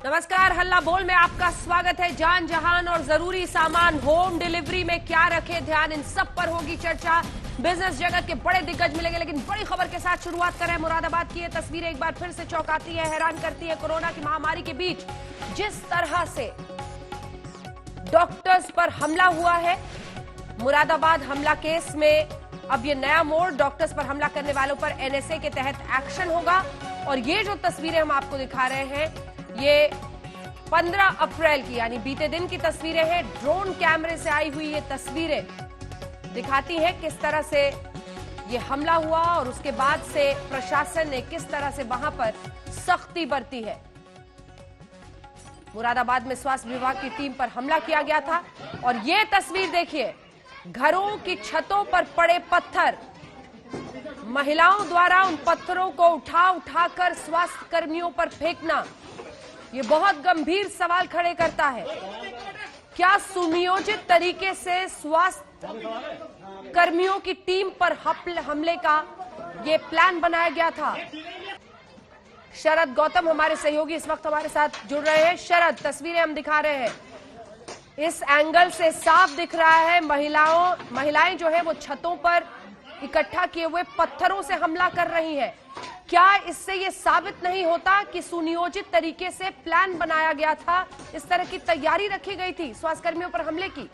नमस्कार, हल्ला बोल में आपका स्वागत है। जान जहान और जरूरी सामान होम डिलीवरी में क्या रखे ध्यान, इन सब पर होगी चर्चा। बिजनेस जगत के बड़े दिग्गज मिलेंगे, लेकिन बड़ी खबर के साथ शुरुआत करें। मुरादाबाद की ये तस्वीरें एक बार फिर से चौंकाती है, हैरान करती है। कोरोना की महामारी के बीच जिस तरह से डॉक्टर्स पर हमला हुआ है, मुरादाबाद हमला केस में अब ये नया मोड़, डॉक्टर्स पर हमला करने वालों पर एनएसए के तहत एक्शन होगा। और ये जो तस्वीरें हम आपको दिखा रहे हैं, ये 15 अप्रैल की यानी बीते दिन की तस्वीरें हैं। ड्रोन कैमरे से आई हुई ये तस्वीरें दिखाती हैं किस तरह से ये हमला हुआ और उसके बाद से प्रशासन ने किस तरह से वहां पर सख्ती बरती है। मुरादाबाद में स्वास्थ्य विभाग की टीम पर हमला किया गया था और ये तस्वीर देखिए, घरों की छतों पर पड़े पत्थर, महिलाओं द्वारा उन पत्थरों को उठाकर स्वास्थ्य कर्मियों पर फेंकना, ये बहुत गंभीर सवाल खड़े करता है। क्या सुनियोजित तरीके से स्वास्थ्य कर्मियों की टीम पर हमले का ये प्लान बनाया गया था? शरद गौतम हमारे सहयोगी इस वक्त हमारे साथ जुड़ रहे हैं। शरद, तस्वीरें हम दिखा रहे हैं, इस एंगल से साफ दिख रहा है महिलाएं जो है वो छतों पर इकट्ठा किए हुए पत्थरों से हमला कर रही हैं। क्या इससे ये साबित नहीं होता कि सुनियोजित तरीके से प्लान बनाया गया था, इस तरह की तैयारी रखी गई थी स्वास्थ्य कर्मियों पर हमले की?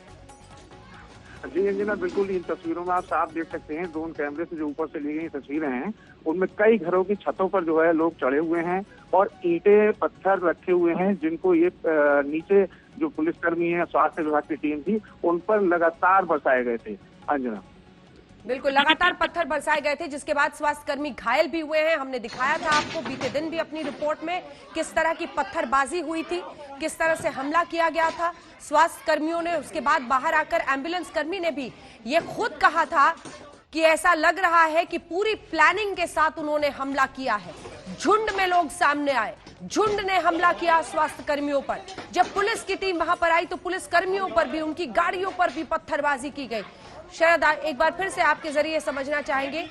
जी अंजना, बिल्कुल इन तस्वीरों में आप साफ देख सकते हैं, ड्रोन कैमरे से जो ऊपर से ली गई तस्वीरें हैं, उनमें कई घरों की छतों पर जो है लोग चढ़े हुए हैं और ईंटें पत्थर रखे हुए हैं, जिनको ये नीचे जो पुलिसकर्मी है, स्वास्थ्य विभाग की टीम थी, उन पर लगातार बरसाए गए थे। अंजना, बिल्कुल लगातार पत्थर बरसाए गए थे, जिसके बाद स्वास्थ्य कर्मी घायल भी हुए हैं। हमने दिखाया था आपको बीते दिन भी अपनी रिपोर्ट में किस तरह की पत्थरबाजी हुई थी, किस तरह से हमला किया गया था। स्वास्थ्य कर्मियों ने उसके बाद बाहर आकर, एम्बुलेंस कर्मी ने भी ये खुद कहा था कि ऐसा लग रहा है कि पूरी प्लानिंग के साथ उन्होंने हमला किया है। झुंड में लोग सामने आए, झुंड ने हमला किया स्वास्थ्य कर्मियों पर। जब पुलिस की टीम वहां पर आई तो पुलिस कर्मियों पर भी, उनकी गाड़ियों पर भी पत्थरबाजी की गई। शरद, एक बार फिर से आपके जरिए समझना चाहेंगे,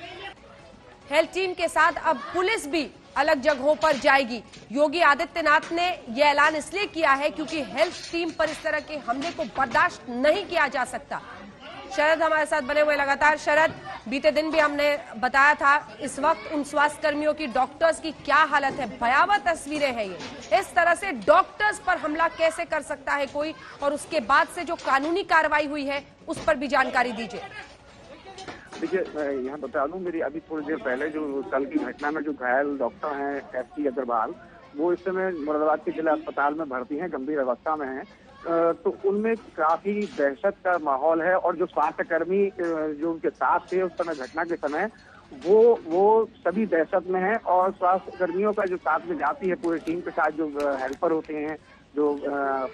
हेल्थ टीम के साथ अब पुलिस भी अलग जगहों पर जाएगी। योगी आदित्यनाथ ने यह ऐलान इसलिए किया है क्योंकि हेल्थ टीम पर इस तरह के हमले को बर्दाश्त नहीं किया जा सकता। शरद हमारे साथ बने हुए लगातार। शरद, बीते दिन भी हमने बताया था इस वक्त उन स्वास्थ्य कर्मियों की, डॉक्टर्स की क्या हालत है, भयावह तस्वीरें हैं ये। इस तरह से डॉक्टर्स पर हमला कैसे कर सकता है कोई, और उसके बाद से जो कानूनी कार्रवाई हुई है उस पर भी जानकारी दीजिए। देखिए, मैं यहाँ बता दूं, मेरी अभी थोड़ी देर पहले जो कल की घटना में जो घायल डॉक्टर हैं एसटी अग्रवाल, वो इस समय मुरादाबाद के जिला अस्पताल में भर्ती हैं, गंभीर अवस्था में हैं। तो उनमें काफी दहशत का माहौल है और जो स्वास्थ्य कर्मी जो उनके साथ थे उस समय, घटना के समय, वो सभी दहशत में हैं। और स्वास्थ्य कर्मियों का जो साथ में जाती है पूरी टीम के साथ, जो हेल्पर होते हैं, जो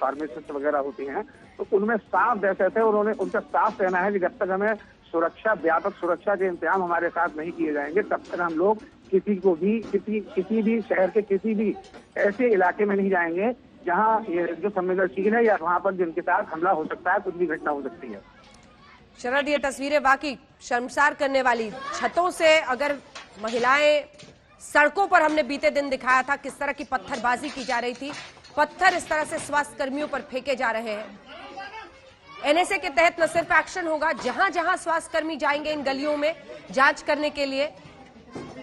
फार्मासिस्ट वगैरह होते हैं, तो उनमें साफ दहशत है। उन्होंने उनका साफ कहना है कि जब तक हमें व्यापक सुरक्षा के इंतजाम हमारे साथ नहीं किए जाएंगे, तब तक हम लोग किसी भी शहर के किसी भी ऐसे इलाके में नहीं जाएंगे जहां ये जो संवेदनशील है या वहां पर जिनके साथ हमला हो सकता है, कुछ भी घटना हो सकती है। शरद, ये तस्वीरें वाकई शर्मसार करने वाली। छतों से अगर महिलाएं, सड़कों पर हमने बीते दिन दिखाया था किस तरह की पत्थरबाजी की जा रही थी, पत्थर इस तरह से स्वास्थ्य कर्मियों पर फेंके जा रहे हैं। एनएसए के तहत न सिर्फ एक्शन होगा, जहां जहां स्वास्थ्य कर्मी जाएंगे इन गलियों में जांच करने के लिए,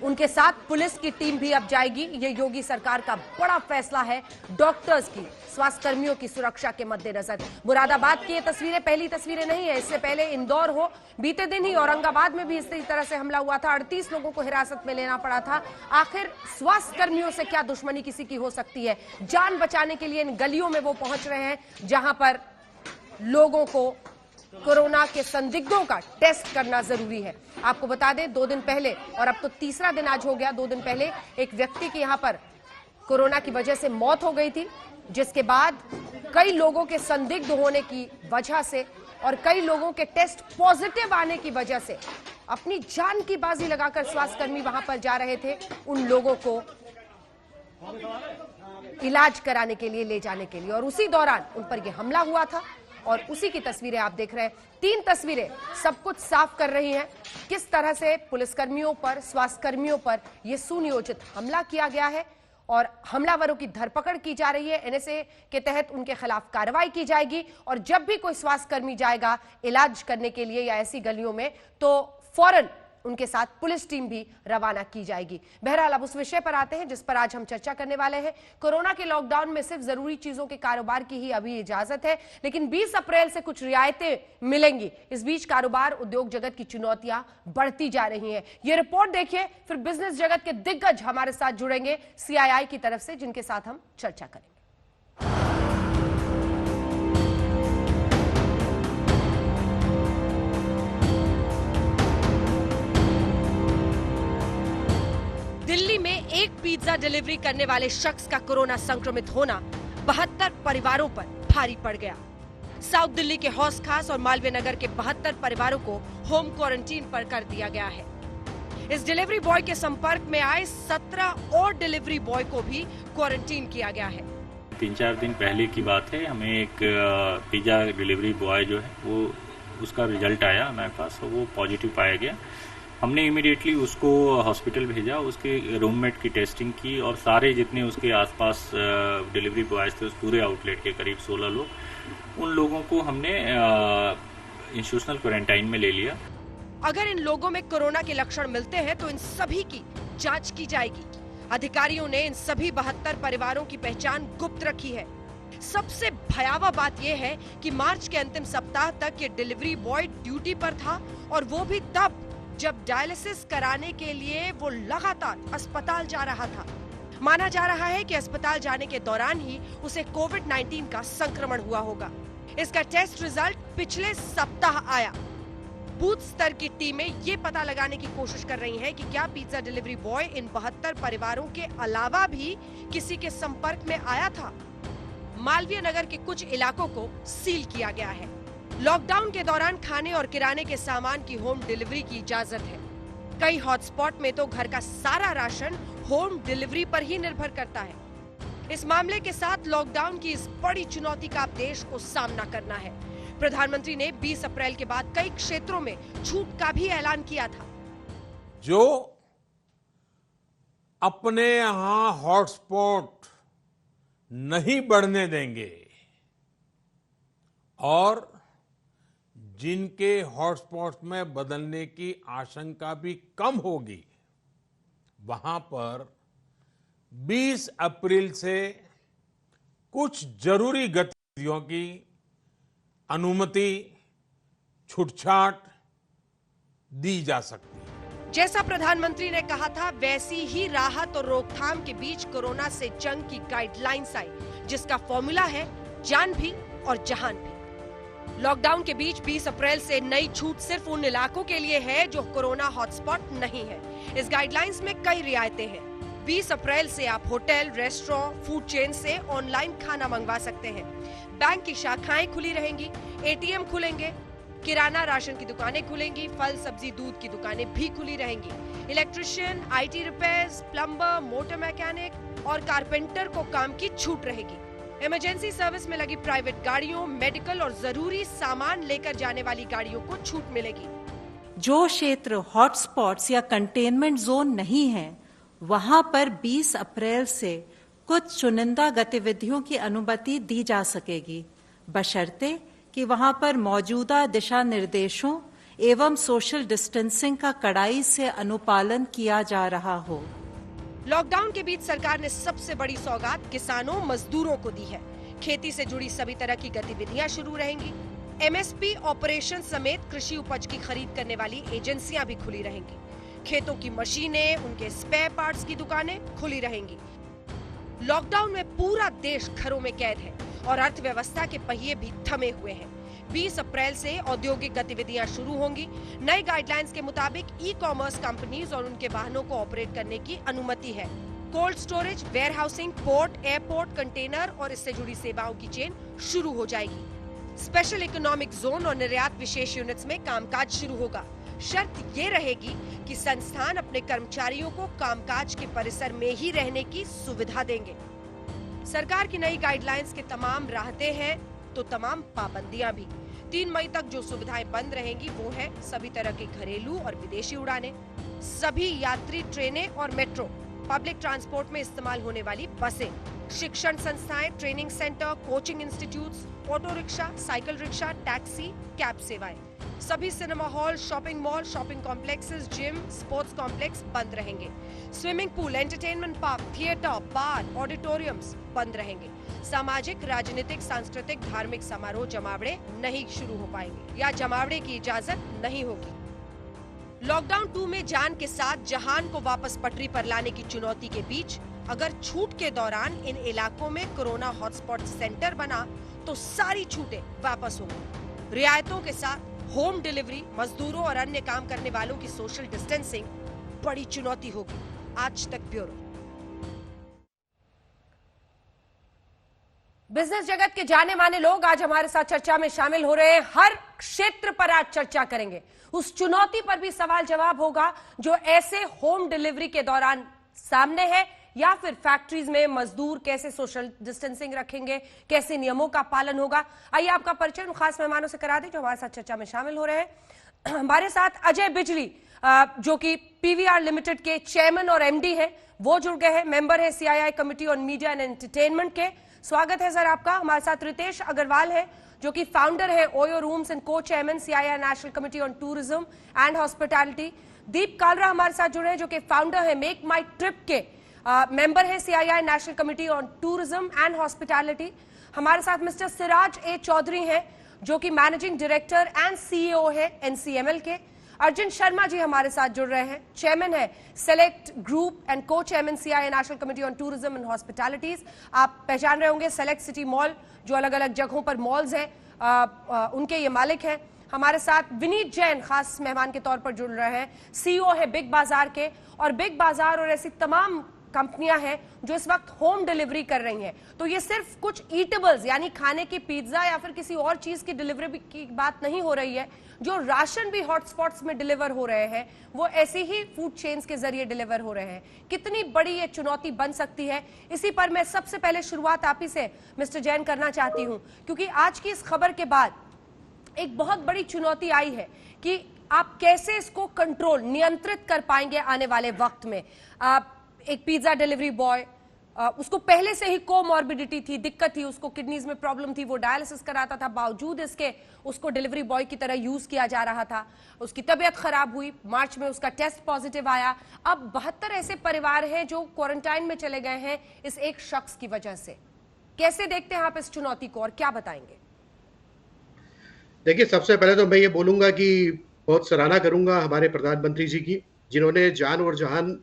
उनके साथ पुलिस की टीम भी अब जाएगी। ये योगी सरकार का बड़ा फैसला है डॉक्टर्स की, स्वास्थ्य कर्मियों की सुरक्षा के मद्देनजर। मुरादाबाद की ये तस्वीरें पहली तस्वीरें नहीं है, इससे पहले इंदौर हो, बीते दिन ही औरंगाबाद में भी इसी तरह से हमला हुआ था, 38 लोगों को हिरासत में लेना पड़ा था। आखिर स्वास्थ्य कर्मियों से क्या दुश्मनी किसी की हो सकती है? जान बचाने के लिए इन गलियों में वो पहुंच रहे हैं जहां पर लोगों को कोरोना के संदिग्धों का टेस्ट करना जरूरी है। आपको बता दें, 2 दिन पहले, और अब तो तीसरा दिन आज हो गया, 2 दिन पहले एक व्यक्ति की यहां पर कोरोना की वजह से मौत हो गई थी, जिसके बाद कई लोगों के संदिग्ध होने की वजह से और कई लोगों के टेस्ट पॉजिटिव आने की वजह से अपनी जान की बाजी लगाकर स्वास्थ्यकर्मी वहां पर जा रहे थे उन लोगों को इलाज कराने के लिए, ले जाने के लिए, और उसी दौरान उन पर यह हमला हुआ था। और उसी की तस्वीरें आप देख रहे हैं। 3 तस्वीरें सब कुछ साफ कर रही हैं किस तरह से पुलिसकर्मियों पर, स्वास्थ्य कर्मियों पर यह सुनियोजित हमला किया गया है और हमलावरों की धरपकड़ की जा रही है। एनएसए के तहत उनके खिलाफ कार्रवाई की जाएगी और जब भी कोई स्वास्थ्यकर्मी जाएगा इलाज करने के लिए या ऐसी गलियों में तो फौरन उनके साथ पुलिस टीम भी रवाना की जाएगी। बहरहाल अब उस विषय पर आते हैं जिस पर आज हम चर्चा करने वाले हैं। कोरोना के लॉकडाउन में सिर्फ जरूरी चीजों के कारोबार की ही अभी इजाजत है, लेकिन 20 अप्रैल से कुछ रियायतें मिलेंगी। इस बीच कारोबार उद्योग जगत की चुनौतियां बढ़ती जा रही हैं। ये रिपोर्ट देखिए, फिर बिजनेस जगत के दिग्गज हमारे साथ जुड़ेंगे सीआईआई की तरफ से, जिनके साथ हम चर्चा करेंगे। दिल्ली में एक पिज्जा डिलीवरी करने वाले शख्स का कोरोना संक्रमित होना 72 परिवारों पर भारी पड़ गया। साउथ दिल्ली के हौस खास और मालवीय नगर के 72 परिवारों को होम क्वारंटीन पर कर दिया गया है। इस डिलीवरी बॉय के संपर्क में आए 17 और डिलीवरी बॉय को भी क्वारंटीन किया गया है। 3-4 दिन पहले की बात है, हमें एक पिज्जा डिलीवरी बॉय जो है वो उसका रिजल्ट आया हमारे पास, वो पॉजिटिव पाया गया। हमने इमीडिएटली उसको हॉस्पिटल भेजा, उसके रूममेट की टेस्टिंग की और सारे जितने उसके आसपास डिलीवरी बॉयज थे उस पूरे आउटलेट के करीब 16 लोग, उन लोगों को हमने इंस्टीट्यूशनल क्वारंटाइन में ले लिया। अगर इन लोगों में कोरोना के लक्षण मिलते हैं तो इन सभी की जांच की जाएगी। अधिकारियों ने इन सभी 72 परिवारों की पहचान गुप्त रखी है। सबसे भयावह बात यह है कि मार्च के अंतिम सप्ताह तक ये डिलीवरी बॉय ड्यूटी पर था और वो भी तब जब डायलिसिस कराने के लिए वो लगातार अस्पताल जा रहा था। माना जा रहा है कि अस्पताल जाने के दौरान ही उसे कोविड-19 का संक्रमण हुआ होगा। इसका टेस्ट रिजल्ट पिछले सप्ताह आया। बूथ स्तर की टीमें ये पता लगाने की कोशिश कर रही हैं कि क्या पिज्जा डिलीवरी बॉय इन 72 परिवारों के अलावा भी किसी के संपर्क में आया था। मालवीय नगर के कुछ इलाकों को सील किया गया है। लॉकडाउन के दौरान खाने और किराने के सामान की होम डिलीवरी की इजाजत है। कई हॉटस्पॉट में तो घर का सारा राशन होम डिलीवरी पर ही निर्भर करता है। इस मामले के साथ लॉकडाउन की इस बड़ी चुनौती का अब देश को सामना करना है। प्रधानमंत्री ने 20 अप्रैल के बाद कई क्षेत्रों में छूट का भी ऐलान किया था। जो अपने यहां हॉटस्पॉट नहीं बढ़ने देंगे और जिनके हॉटस्पॉट में बदलने की आशंका भी कम होगी, वहां पर 20 अप्रैल से कुछ जरूरी गतिविधियों की अनुमति, छूटछाट दी जा सकती है। जैसा प्रधानमंत्री ने कहा था, वैसी ही राहत और रोकथाम के बीच कोरोना से जंग की गाइडलाइंस आई, जिसका फॉर्मूला है जान भी और जहान भी। लॉकडाउन के बीच 20 अप्रैल से नई छूट सिर्फ उन इलाकों के लिए है जो कोरोना हॉटस्पॉट नहीं है। इस गाइडलाइंस में कई रियायतें हैं। 20 अप्रैल से आप होटल, रेस्टोरेंट, फूड चेन से ऑनलाइन खाना मंगवा सकते हैं। बैंक की शाखाएं खुली रहेंगी, एटीएम खुलेंगे, किराना राशन की दुकानें खुलेंगी, फल सब्जी दूध की दुकानें भी खुली रहेंगी। Electrician, IT repairs, plumber, motor mechanic और कारपेंटर को काम की छूट रहेगी। इमरजेंसी सर्विस में लगी प्राइवेट गाड़ियों, मेडिकल और जरूरी सामान लेकर जाने वाली गाड़ियों को छूट मिलेगी। जो क्षेत्र हॉटस्पॉट्स या कंटेनमेंट जोन नहीं है, वहां पर 20 अप्रैल से कुछ चुनिंदा गतिविधियों की अनुमति दी जा सकेगी, बशर्ते कि वहां पर मौजूदा दिशा निर्देशों एवं सोशल डिस्टेंसिंग का कड़ाई से अनुपालन किया जा रहा हो। लॉकडाउन के बीच सरकार ने सबसे बड़ी सौगात किसानों, मजदूरों को दी है। खेती से जुड़ी सभी तरह की गतिविधियां शुरू रहेंगी। एमएसपी ऑपरेशन समेत कृषि उपज की खरीद करने वाली एजेंसियां भी खुली रहेंगी। खेतों की मशीनें, उनके स्पेयर पार्ट्स की दुकानें खुली रहेंगी। लॉकडाउन में पूरा देश घरों में कैद है और अर्थव्यवस्था के पहिए भी थमे हुए हैं। 20 अप्रैल से औद्योगिक गतिविधियां शुरू होंगी। नए गाइडलाइंस के मुताबिक ई कॉमर्स कंपनीज और उनके वाहनों को ऑपरेट करने की अनुमति है। Cold storage, warehousing, port, airport, container और इससे जुड़ी सेवाओं की चेन शुरू हो जाएगी। स्पेशल इकोनॉमिक जोन और निर्यात विशेष यूनिट्स में कामकाज शुरू होगा। शर्त ये रहेगी कि संस्थान अपने कर्मचारियों को कामकाज के परिसर में ही रहने की सुविधा देंगे। सरकार की नई गाइडलाइंस के तमाम राहतें हैं तो तमाम पाबंदियां भी। 3 मई तक जो सुविधाएं बंद रहेंगी वो है सभी तरह की घरेलू और विदेशी उड़ानें, सभी यात्री ट्रेनें और मेट्रो, पब्लिक ट्रांसपोर्ट में इस्तेमाल होने वाली बसें, शिक्षण संस्थाएं, training centre, coaching institutes, auto rickshaw, cycle rickshaw, taxi, cab सेवाएं, सभी cinema hall, shopping mall, shopping complexes, gym, sports complex बंद रहेंगे। Swimming pool, entertainment park, theatre, bar, auditoriums बंद रहेंगे। सामाजिक, राजनीतिक, सांस्कृतिक, धार्मिक समारोह, जमावड़े नहीं शुरू हो पाएंगे या जमावड़े की इजाजत नहीं होगी। लॉकडाउन 2 में जान के साथ जहान को वापस पटरी पर लाने की चुनौती के बीच अगर छूट के दौरान इन इलाकों में कोरोना हॉटस्पॉट सेंटर बना तो सारी छूटें वापस होंगी। रियायतों के साथ होम डिलीवरी, मजदूरों और अन्य काम करने वालों की सोशल डिस्टेंसिंग बड़ी चुनौती होगी। आज तक ब्यूरो। बिजनेस जगत के जाने माने लोग आज हमारे साथ चर्चा में शामिल हो रहे हैं। हर क्षेत्र पर आज चर्चा करेंगे। उस चुनौती पर भी सवाल जवाब होगा जो ऐसे होम डिलीवरी के दौरान सामने है, या फिर फैक्ट्रीज में मजदूर कैसे सोशल डिस्टेंसिंग रखेंगे, कैसे नियमों का पालन होगा। आइए आपका परिचय उन खास मेहमानों से करा दें जो हमारे साथ चर्चा में शामिल हो रहे हैं। हमारे साथ अजय बिजली जो कि पीवीआर लिमिटेड के चेयरमैन और एमडी हैं, वो जुड़ गए हैं। मेंबर है CII committee on media and entertainment के। स्वागत है सर आपका। हमारे साथ रितेश अग्रवाल है जो कि फाउंडर है OYO rooms and co chairman CII national committee on tourism and hospitality. Deep Kalra हमारे साथ जुड़े हैं जो कि फाउंडर है मेक माई ट्रिप के, मेंबर है CII national committee on tourism and hospitality. हमारे साथ मिस्टर सिराज ए चौधरी हैं जो कि मैनेजिंग डायरेक्टर एंड सीईओ है एनसीएमएल के। अर्जुन शर्मा जी हमारे साथ जुड़ रहे हैं, चेयरमैन है select group and co chairman CII national committee on tourism and hospitalities. आप पहचान रहे होंगे सेलेक्ट सिटी मॉल, जो अलग अलग जगहों पर मॉल्स हैं, उनके ये मालिक हैं। हमारे साथ विनीत जैन खास मेहमान के तौर पर जुड़ रहे हैं, सीईओ है बिग बाजार के। और बिग बाजार और ऐसी तमाम कंपनियां हैं जो इस वक्त होम डिलीवरी कर रही हैं। तो ये सिर्फ कुछ ईटेबल्स यानी खाने की पिज्जा या फिर किसी और चीज की डिलीवरी की बात नहीं हो रही है। जो राशन भी हॉटस्पॉट्स में डिलीवर हो रहे हैं वो ऐसी ही फूड चेन्स के जरिए डिलीवर हो रहे हैं। कितनी बड़ी ये चुनौती बन सकती है, इसी पर मैं सबसे पहले शुरुआत आप ही से मिस्टर जैन करना चाहती हूं, क्योंकि आज की इस खबर के बाद एक बहुत बड़ी चुनौती आई है कि आप कैसे इसको कंट्रोल, नियंत्रित कर पाएंगे आने वाले वक्त में। एक पिज्जा डिलीवरी बॉय, उसको पहले से ही कोमॉर्बिडिटी थी, दिक्कत थी, उसको किडनीज में प्रॉब्लम थी, वो डायलिसिस कराता था, बावजूद इसके उसको डिलीवरी बॉय की तरह यूज किया जा रहा था। उसकी तबीयत खराब हुई, मार्च में उसका टेस्ट पॉजिटिव आया। अब 72 ऐसे परिवार हैं जो क्वारंटाइन में चले गए हैं इस एक शख्स की वजह से। कैसे देखते हैं आप इस चुनौती को और क्या बताएंगे? देखिए, सबसे पहले तो मैं ये बोलूंगा कि बहुत सराहना करूंगा हमारे प्रधानमंत्री जी की, जिन्होंने जान और जहान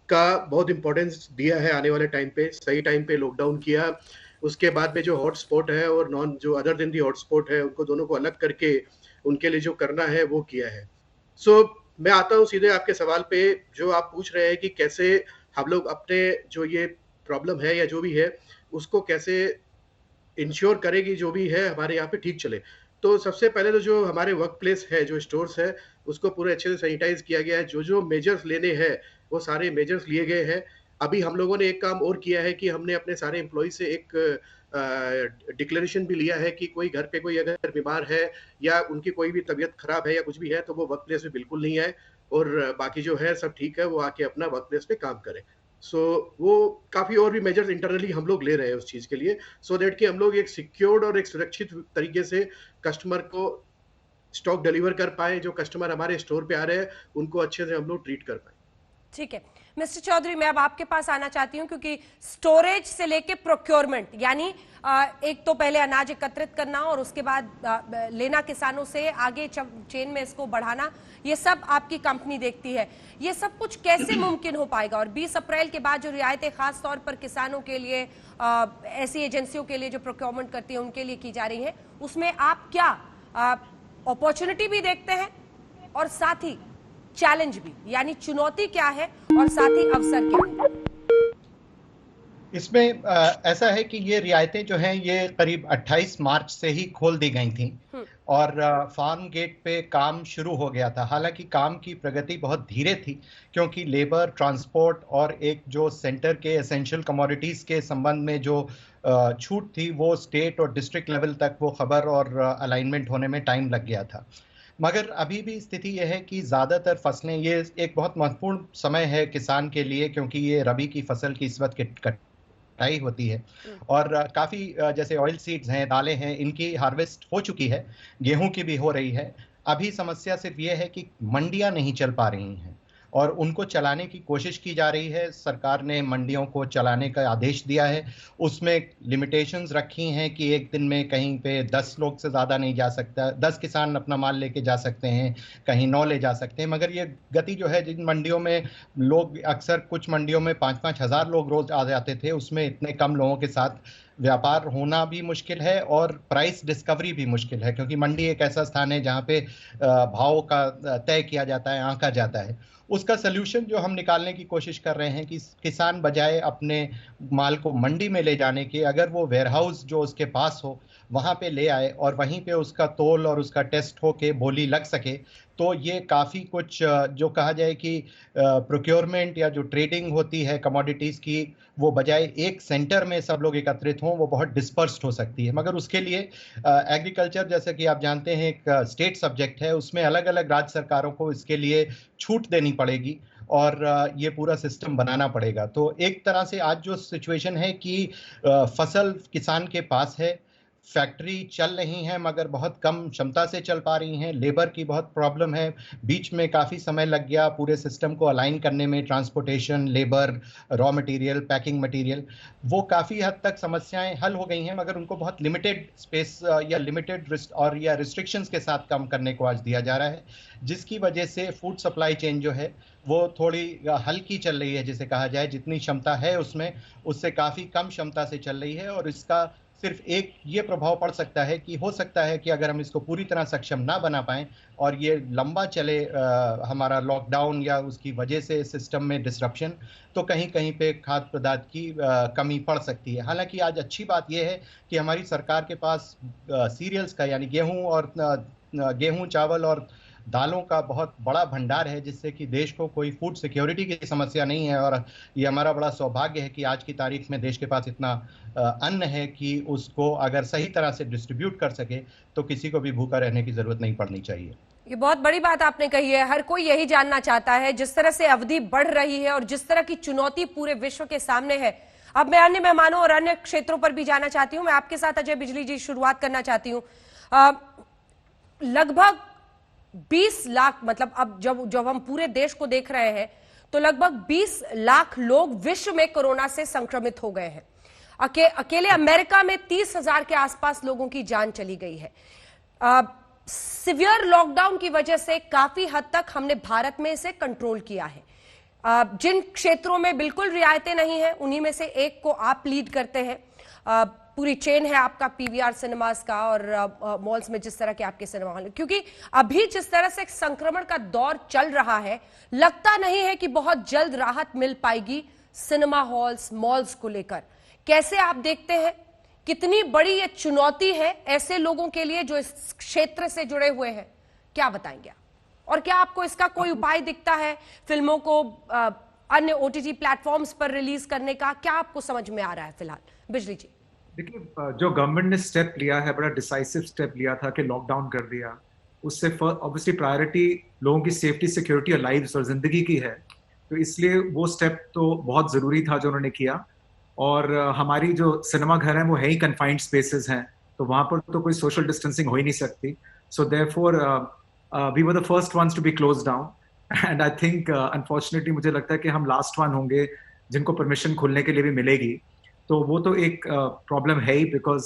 का बहुत इंपॉर्टेंस दिया है। आने वाले टाइम पे सही टाइम पे लॉकडाउन किया, उसके बाद में जो हॉटस्पॉट है और नॉन जो अदर दिन दी हॉटस्पॉट है उनको दोनों को अलग करके उनके लिए जो करना है वो किया है। मैं आता हूँ सीधे आपके सवाल पे जो आप पूछ रहे हैं कि कैसे हम लोग अपने जो ये प्रॉब्लम है या जो भी है उसको कैसे इंश्योर करें कि जो भी है हमारे यहाँ पे ठीक चले। तो सबसे पहले तो जो हमारे वर्क प्लेस है, जो स्टोर्स है, उसको पूरे अच्छे से सैनिटाइज किया गया है। जो मेजर्स लेने हैं वो सारे मेजर्स लिए गए हैं। अभी हम लोगों ने एक काम और किया है कि हमने अपने सारे एम्प्लॉय से एक डिक्लेरेशन भी लिया है कि कोई घर पे कोई अगर बीमार है या उनकी कोई भी तबीयत खराब है या कुछ भी है तो वो वर्क प्लेस में बिल्कुल नहीं आए, और बाकी जो है सब ठीक है वो आके अपना वर्क प्लेस पे काम करें। वो काफी और भी मेजर्स इंटरनली हम लोग ले रहे हैं उस चीज के लिए, सो दैट कि हम लोग एक सिक्योर्ड और एक सुरक्षित तरीके से कस्टमर को स्टॉक डिलीवर कर पाए। जो कस्टमर हमारे स्टोर पे आ रहे हैं उनको अच्छे से हम लोग ट्रीट कर पाए। ठीक है मिस्टर चौधरी, मैं अब आपके पास आना चाहती हूं, क्योंकि स्टोरेज से लेके प्रोक्योरमेंट यानी एक तो पहले अनाज एकत्रित करना और उसके बाद लेना किसानों से, आगे चेन में इसको बढ़ाना, ये सब आपकी कंपनी देखती है। ये सब कुछ कैसे मुमकिन हो पाएगा? और 20 अप्रैल के बाद जो रियायतें खास तौर पर किसानों के लिए, ऐसी एजेंसियों के लिए जो प्रोक्योरमेंट करती है उनके लिए की जा रही है, उसमें आप क्या अपॉर्चुनिटी भी देखते हैं और साथ ही चैलेंज भी, यानी चुनौती क्या है और साथ ही अवसर क्या है? इसमें ऐसा है कि ये रियायतें जो हैं ये करीब 28 मार्च से ही खोल दी गई थी और फार्म गेट पे काम शुरू हो गया था। हालांकि काम की प्रगति बहुत धीरे थी क्योंकि लेबर, ट्रांसपोर्ट और एक जो सेंटर के एसेंशियल कमोडिटीज के संबंध में जो छूट थी वो स्टेट और डिस्ट्रिक्ट लेवल तक वो खबर और अलाइनमेंट होने में टाइम लग गया था। मगर अभी भी स्थिति यह है कि ज़्यादातर फसलें, ये एक बहुत महत्वपूर्ण समय है किसान के लिए, क्योंकि ये रबी की फसल की इस वक्त कटाई होती है और काफ़ी जैसे ऑयल सीड्स हैं, दालें हैं, इनकी हार्वेस्ट हो चुकी है, गेहूं की भी हो रही है। अभी समस्या सिर्फ ये है कि मंडियां नहीं चल पा रही हैं और उनको चलाने की कोशिश की जा रही है। सरकार ने मंडियों को चलाने का आदेश दिया है, उसमें लिमिटेशंस रखी हैं कि एक दिन में कहीं पे 10 लोग से ज़्यादा नहीं जा सकता, 10 किसान अपना माल लेके जा सकते हैं, कहीं 9 ले जा सकते हैं। मगर ये गति जो है, जिन मंडियों में लोग, अक्सर कुछ मंडियों में 5-5 हज़ार लोग रोज आ जाते थे, उसमें इतने कम लोगों के साथ व्यापार होना भी मुश्किल है और प्राइस डिस्कवरी भी मुश्किल है, क्योंकि मंडी एक ऐसा स्थान है जहाँ पे भाव का तय किया जाता है, आंका जाता है। उसका सल्यूशन जो हम निकालने की कोशिश कर रहे हैं कि किसान बजाय अपने माल को मंडी में ले जाने के, अगर वो वेयरहाउस जो उसके पास हो वहाँ पे ले आए और वहीं पे उसका तोल और उसका टेस्ट हो के बोली लग सके, तो ये काफ़ी कुछ जो कहा जाए कि प्रोक्योरमेंट या जो ट्रेडिंग होती है कमोडिटीज़ की, वो बजाय एक सेंटर में सब लोग एकत्रित हों, वो बहुत डिस्पर्स्ड हो सकती है। मगर उसके लिए एग्रीकल्चर, जैसे कि आप जानते हैं, एक स्टेट सब्जेक्ट है, उसमें अलग अलग राज्य सरकारों को इसके लिए छूट देनी पड़ेगी और ये पूरा सिस्टम बनाना पड़ेगा। तो एक तरह से आज जो सिचुएशन है कि फसल किसान के पास है, फैक्ट्री चल रही हैं मगर बहुत कम क्षमता से चल पा रही हैं, लेबर की बहुत प्रॉब्लम है, बीच में काफ़ी समय लग गया पूरे सिस्टम को अलाइन करने में, transportation, labour, raw material, packing material, वो काफ़ी हद तक समस्याएं हल हो गई हैं, मगर उनको बहुत लिमिटेड स्पेस या लिमिटेड रिस्ट्रिक्शंस के साथ काम करने को आज दिया जा रहा है, जिसकी वजह से फूड सप्लाई चेन जो है वो थोड़ी हल्की चल रही है, जिसे कहा जाए, जितनी क्षमता है उसमें उससे काफ़ी कम क्षमता से चल रही है। और इसका सिर्फ एक ये प्रभाव पड़ सकता है कि हो सकता है कि अगर हम इसको पूरी तरह सक्षम ना बना पाएं और ये लंबा चले हमारा लॉकडाउन या उसकी वजह से सिस्टम में डिसरप्शन, तो कहीं कहीं पे खाद्य पदार्थ की कमी पड़ सकती है। हालांकि आज अच्छी बात यह है कि हमारी सरकार के पास सीरियल्स का, यानी गेहूं, चावल और दालों का बहुत बड़ा भंडार है, जिससे कि देश को कोई फूड सिक्योरिटी की समस्या नहीं है। और ये हमारा बड़ा सौभाग्य है कि आज की तारीख में देश के पास इतना अन्न है कि उसको अगर सही तरह से डिस्ट्रीब्यूट कर सके तो किसी को भी भूखा रहने की जरूरत नहीं पड़नी चाहिए। ये बहुत बड़ी बात आपने कही है। हर कोई यही जानना चाहता है, जिस तरह से अवधि बढ़ रही है और जिस तरह की चुनौती पूरे विश्व के सामने है। अब मैं अन्य मेहमानों और अन्य क्षेत्रों पर भी जाना चाहती हूँ। मैं आपके साथ अजय बिजली जी शुरुआत करना चाहती हूँ। लगभग 20 लाख, मतलब अब जब हम पूरे देश को देख रहे हैं तो लगभग 20 लाख लोग विश्व में कोरोना से संक्रमित हो गए हैं। अकेले अमेरिका में 30,000 के आसपास लोगों की जान चली गई है। सिवियर लॉकडाउन की वजह से काफी हद तक हमने भारत में इसे कंट्रोल किया है। जिन क्षेत्रों में बिल्कुल रियायतें नहीं है, उन्हीं में से एक को आप लीड करते हैं। पूरी चेन है आपका पीवीआर सिनेमास का और मॉल्स में जिस तरह के आपके सिनेमा हॉल, क्योंकि अभी जिस तरह से संक्रमण का दौर चल रहा है, लगता नहीं है कि बहुत जल्द राहत मिल पाएगी सिनेमा हॉल्स, मॉल्स को लेकर। कैसे आप देखते हैं, कितनी बड़ी ये चुनौती है ऐसे लोगों के लिए जो इस क्षेत्र से जुड़े हुए हैं? क्या बताएंगे आप? और क्या आपको इसका कोई उपाय दिखता है फिल्मों को अन्य ओटीटी प्लेटफॉर्म्स पर रिलीज करने का? क्या आपको समझ में आ रहा है फिलहाल? बिजली जी। देखिए, जो गवर्नमेंट ने स्टेप लिया है, बड़ा डिसाइसिव स्टेप लिया था कि लॉकडाउन कर दिया, उससे ऑब्वियसली प्रायोरिटी लोगों की सेफ्टी, सिक्योरिटी और लाइव्स और जिंदगी की है, तो इसलिए वो स्टेप तो बहुत जरूरी था जो उन्होंने किया। और हमारी जो सिनेमा घर हैं वो है ही कन्फाइंड स्पेसेस हैं, तो वहां पर तो कोई सोशल डिस्टेंसिंग हो ही नहीं सकती। So therefore we were the first ones to be close down and I think unfortunately मुझे लगता है कि हम लास्ट वन होंगे जिनको परमिशन खुलने के लिए भी मिलेगी। तो वो तो एक प्रॉब्लम है ही, बिकॉज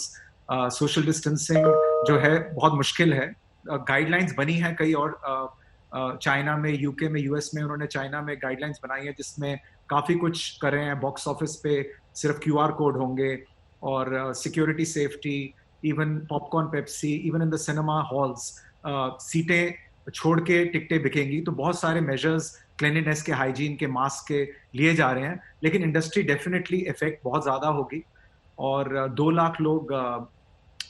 सोशल डिस्टेंसिंग जो है बहुत मुश्किल है। गाइडलाइंस बनी है कई और चाइना में, यूके में, यूएस में, उन्होंने चाइना में गाइडलाइंस बनाई है जिसमें काफ़ी कुछ कर रहे हैं। बॉक्स ऑफिस पे सिर्फ क्यूआर कोड होंगे और security, safety, even popcorn, Pepsi, even in the cinema halls सीटें छोड़ के टिकटें बिकेंगी। तो बहुत सारे मेजर्स क्लीनलीनेस के, हाइजीन के, मास्क के लिए जा रहे हैं, लेकिन इंडस्ट्री डेफिनेटली इफेक्ट बहुत ज़्यादा होगी। और 2 लाख लोग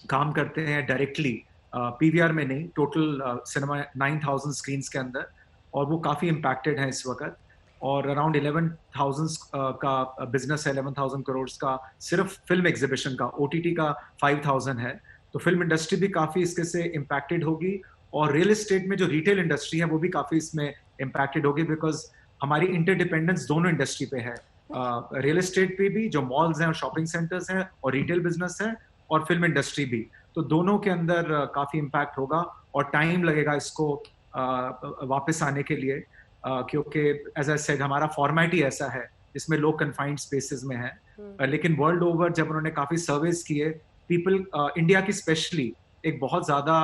काम करते हैं डायरेक्टली, पीवीआर में नहीं, टोटल सिनेमा 9,000 स्क्रीन्स के अंदर, और वो काफ़ी इम्पैक्टेड हैं इस वक्त। और अराउंड 11,000 का बिजनेस है, 11,000 करोड़ का सिर्फ फिल्म एग्जीबिशन का। ओटीटी का 5,000 है, तो फिल्म इंडस्ट्री भी काफ़ी इसके से इम्पैक्टेड होगी। और रियल एस्टेट में जो रिटेल इंडस्ट्री है वो भी काफी इसमें इम्पैक्टेड होगी, बिकॉज हमारी इंटरडिपेंडेंस दोनों इंडस्ट्री पे है, रियल एस्टेट पे भी जो मॉल्स हैं और शॉपिंग सेंटर्स हैं, और रिटेल बिजनेस है, और फिल्म इंडस्ट्री भी। तो दोनों के अंदर काफी इम्पैक्ट होगा और टाइम लगेगा इसको वापस आने के लिए, क्योंकि एज आई सेड हमारा फॉर्मेट ही ऐसा है जिसमें लोग कन्फाइंड स्पेसेस में हैं। लेकिन वर्ल्ड ओवर जब उन्होंने काफी सर्वेस किए, पीपल इंडिया की स्पेशली एक बहुत ज्यादा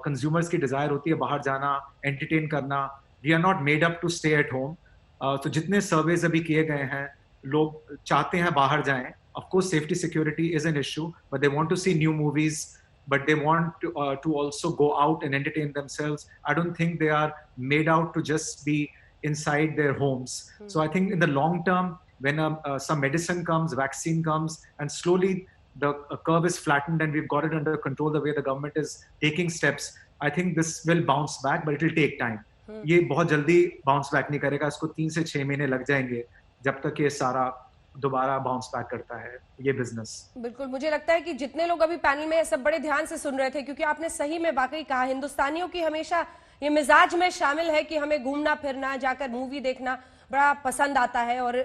कंज्यूमर्स की डिजायर होती है बाहर जाना, एंटरटेन करना, we are not made up to stay at home. तो जितने सर्वेज अभी किए गए हैं, लोग चाहते हैं बाहर जाएं। Of course safety security is an issue, but they want to see new movies, but they want to also go out and entertain themselves. I don't think they are made out to just be inside their homes. So I think in the long term, when some medicine comes, vaccine comes, and slowly the curve is flattened and we've got it under control the way the government is taking steps, I think this will bounce back, but it will take time. ये बहुत जल्दी bounce back नहीं करेगा, इसको 3 से 6 महीने लग जाएंगे जब तक ये सारा दोबारा बाउंस बैक करता है ये बिजनेस। बिल्कुल, मुझे लगता है कि जितने लोग अभी पैनल में सब बड़े ध्यान से सुन रहे थे, क्योंकि आपने सही में वाकई कहा, हिंदुस्तानियों की हमेशा ये मिजाज में शामिल है कि हमें घूमना फिरना, जाकर मूवी देखना बड़ा पसंद आता है, और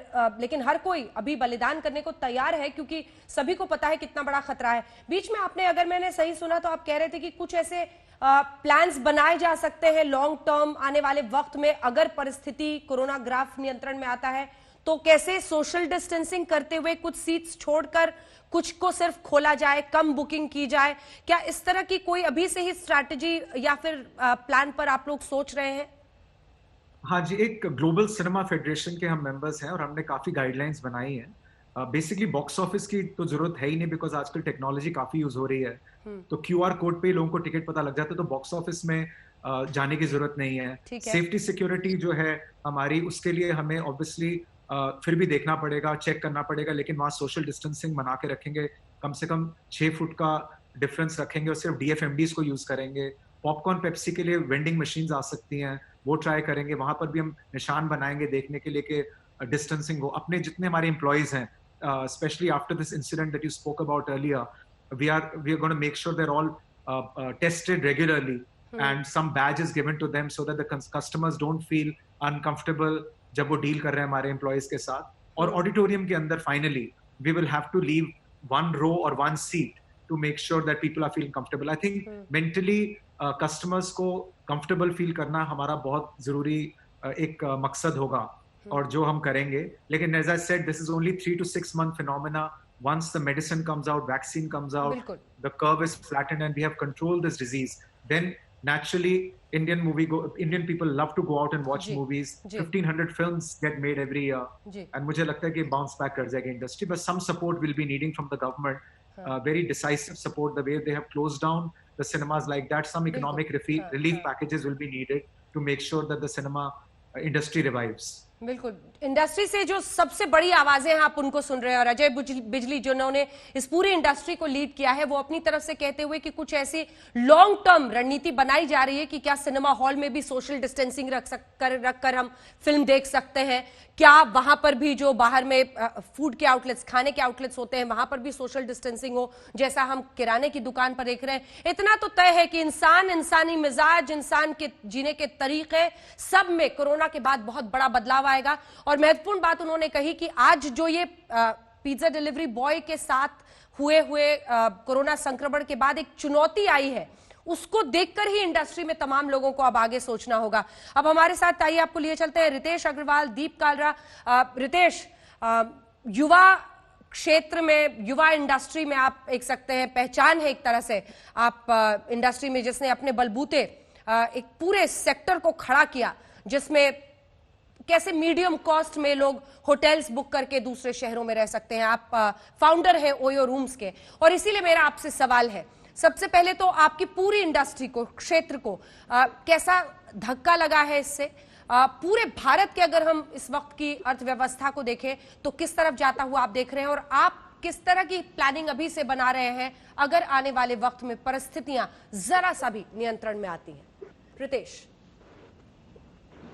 लेकिन हर कोई अभी बलिदान करने को तैयार है, क्योंकि सभी को पता है कितना बड़ा खतरा है। बीच में आपने, अगर मैंने सही सुना तो आप कह रहे थे कि कुछ ऐसे प्लान्स बनाए जा सकते हैं लॉन्ग टर्म आने वाले वक्त में, अगर परिस्थिति कोरोना ग्राफ नियंत्रण में आता है तो कैसे सोशल डिस्टेंसिंग करते हुए कुछ सीट्स छोड़कर कुछ को सिर्फ खोला जाए, कम बुकिंग की जाए। क्या इस तरह की कोई अभी से ही स्ट्रैटेजी या फिर प्लान पर आप लोग सोच रहे हैं? हाँ जी, एक ग्लोबल सिनेमा फेडरेशन के हम मेंबर्स हैं और हमने काफी गाइडलाइंस बनाई हैं। बेसिकली बॉक्स ऑफिस की तो जरूरत है ही नहीं, बिकॉज आजकल टेक्नोलॉजी काफी यूज हो रही है, तो QR कोड पे लोगों को टिकट पता लग जाता है, तो बॉक्स ऑफिस में जाने की जरूरत नहीं है। सेफ्टी सिक्योरिटी जो है हमारी, उसके लिए हमें ऑब्वियसली फिर भी देखना पड़ेगा, चेक करना पड़ेगा, लेकिन वहाँ सोशल डिस्टेंसिंग बना के रखेंगे, कम से कम 6 फुट का डिफरेंस रखेंगे और सिर्फ DFMDs को यूज करेंगे। पॉपकॉर्न पेप्सी के लिए वेंडिंग मशीन्स आ सकती हैं, वो ट्राई करेंगे, वहां पर भी हम निशान बनाएंगे देखने के लिए कि डिस्टेंसिंग हो। अपने जितने हमारे एम्प्लॉयज हैं, specially after this incident that you spoke about earlier, we are going to make sure they are all tested regularly and some badges given to them so that the customers don't feel uncomfortable जब वो deal कर रहे हैं हमारे employees के साथ। और auditorium के अंदर finally we will have to leave 1 row और 1 seat to make sure that people are feeling comfortable. I think mentally customers को comfortable feel करना हमारा बहुत जरूरी एक मकसद होगा और जो हम करेंगे। लेकिन as I said, this is only 3 to 6 month phenomena. Once the medicine comes out, vaccine comes out, the curve is flattened and we have controlled this disease, then naturally Indian people love to go out and watch movies. 1500 films get made every year and मुझे लगता है कि bounce back कर जाएगा industry, but some support will be needing from the government, very decisive support, the way they have closed down the cinemas like that. Some economic relief packages will be needed to make sure that the cinema industry revives. बिल्कुल, industry से जो सबसे बड़ी आवाजें हैं आप उनको सुन रहे हैं, और अजय बिजली जिन्होंने इस पूरी इंडस्ट्री को लीड किया है, वो अपनी तरफ से कहते हुए कि कुछ ऐसी लॉन्ग टर्म रणनीति बनाई जा रही है कि क्या सिनेमा हॉल में भी सोशल डिस्टेंसिंग रखकर हम फिल्म देख सकते हैं, क्या वहां पर भी जो बाहर में फूड के आउटलेट्स, खाने के आउटलेट्स होते हैं, वहां पर भी सोशल डिस्टेंसिंग हो, जैसा हम किराने की दुकान पर देख रहे हैं। इतना तो तय है कि इंसानी मिजाज, इंसान के जीने के तरीके, सब में कोरोना के बाद बहुत बड़ा बदलाव आएगा। और महत्वपूर्ण बात उन्होंने कही कि आज जो ये पिज्जा डिलीवरी बॉय के साथ हुए कोरोना संक्रमण के बाद एक चुनौती आई है, उसको देखकर ही इंडस्ट्री में तमाम लोगों को अब आगे सोचना होगा। अब हमारे साथ आइए आपको लिए चलते हैं रितेश अग्रवाल, दीप कालरा। रितेश, युवा क्षेत्र में, युवा इंडस्ट्री में आप एक सकते हैं पहचान है एक तरह से, आप इंडस्ट्री में जिसने अपने बलबूते एक पूरे सेक्टर को खड़ा किया, जिसमें कैसे मीडियम कॉस्ट में लोग होटल्स बुक करके दूसरे शहरों में रह सकते हैं। आप फाउंडर हैं ओयो रूम्स के, और इसीलिए मेरा आपसे सवाल है, सबसे पहले तो आपकी पूरी इंडस्ट्री को, क्षेत्र को कैसा धक्का लगा है इससे? पूरे भारत के अगर हम इस वक्त की अर्थव्यवस्था को देखें तो किस तरफ जाता हुआ आप देख रहे हैं, और आप किस तरह की प्लानिंग अभी से बना रहे हैं अगर आने वाले वक्त में परिस्थितियां जरा सा भी नियंत्रण में आती हैं? रितेश।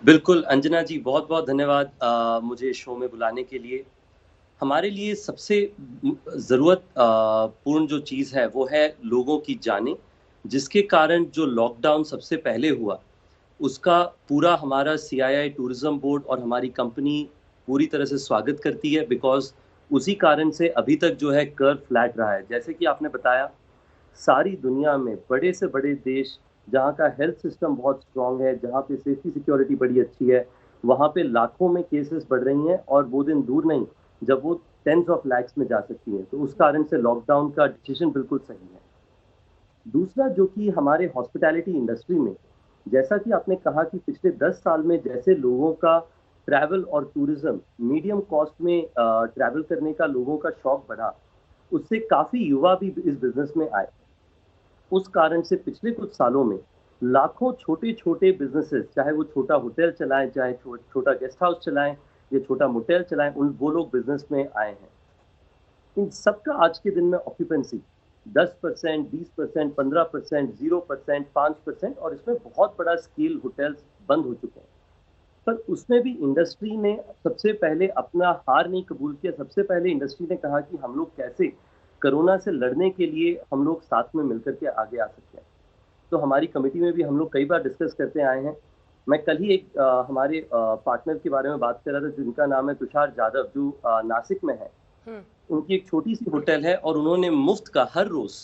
बिल्कुल अंजना जी, बहुत बहुत धन्यवाद मुझे शो में बुलाने के लिए। हमारे लिए सबसे ज़रूरत पूर्ण जो चीज़ है वो है लोगों की जानें, जिसके कारण जो लॉकडाउन सबसे पहले हुआ उसका पूरा हमारा CII टूरिज्म बोर्ड और हमारी कंपनी पूरी तरह से स्वागत करती है, बिकॉज उसी कारण से अभी तक जो है कर्व फ्लैट रहा है। जैसे कि आपने बताया, सारी दुनिया में बड़े से बड़े देश जहाँ का हेल्थ सिस्टम बहुत स्ट्रांग है, जहाँ पे सेफ्टी सिक्योरिटी बड़ी अच्छी है, वहाँ पे लाखों में केसेस बढ़ रही हैं और वो दिन दूर नहीं जब वो टेंस ऑफ लैक्स में जा सकती हैं। तो उस कारण से लॉकडाउन का डिसीजन बिल्कुल सही है। दूसरा, जो कि हमारे हॉस्पिटैलिटी इंडस्ट्री में, जैसा कि आपने कहा कि पिछले 10 साल में जैसे लोगों का ट्रैवल और टूरिज्म मीडियम कॉस्ट में ट्रैवल करने का लोगों का शौक बढ़ा, उससे काफ़ी युवा भी इस बिजनेस में आए। उस कारण से पिछले कुछ सालों में लाखों छोटे छोटे बिजनेसेस, चाहे वो छोटा होटल चलाएं, चाहे छोटा गेस्ट हाउस चलाएं या छोटा मोटेल चलाएं, वो लोग बिजनेस में आए हैं। इन सबका आज के दिन में ऑक्यूपेंसी 10%, 20%, 15%, 0%, 5%, और इसमें बहुत बड़ा स्केल होटल्स बंद हो चुके हैं। पर उसमें भी इंडस्ट्री ने सबसे पहले अपना हार नहीं कबूल किया। सबसे पहले इंडस्ट्री ने कहा कि हम लोग कैसे कोरोना से लड़ने के लिए हम लोग साथ में मिलकर के आगे आ सकते हैं। तो हमारी कमेटी में भी हम लोग कई बार डिस्कस करते आए हैं। मैं कल ही एक हमारे पार्टनर के बारे में बात कर रहा था, जिनका नाम है तुषार जाधव, जो नासिक में है। उनकी एक छोटी सी होटल है और उन्होंने मुफ्त का हर रोज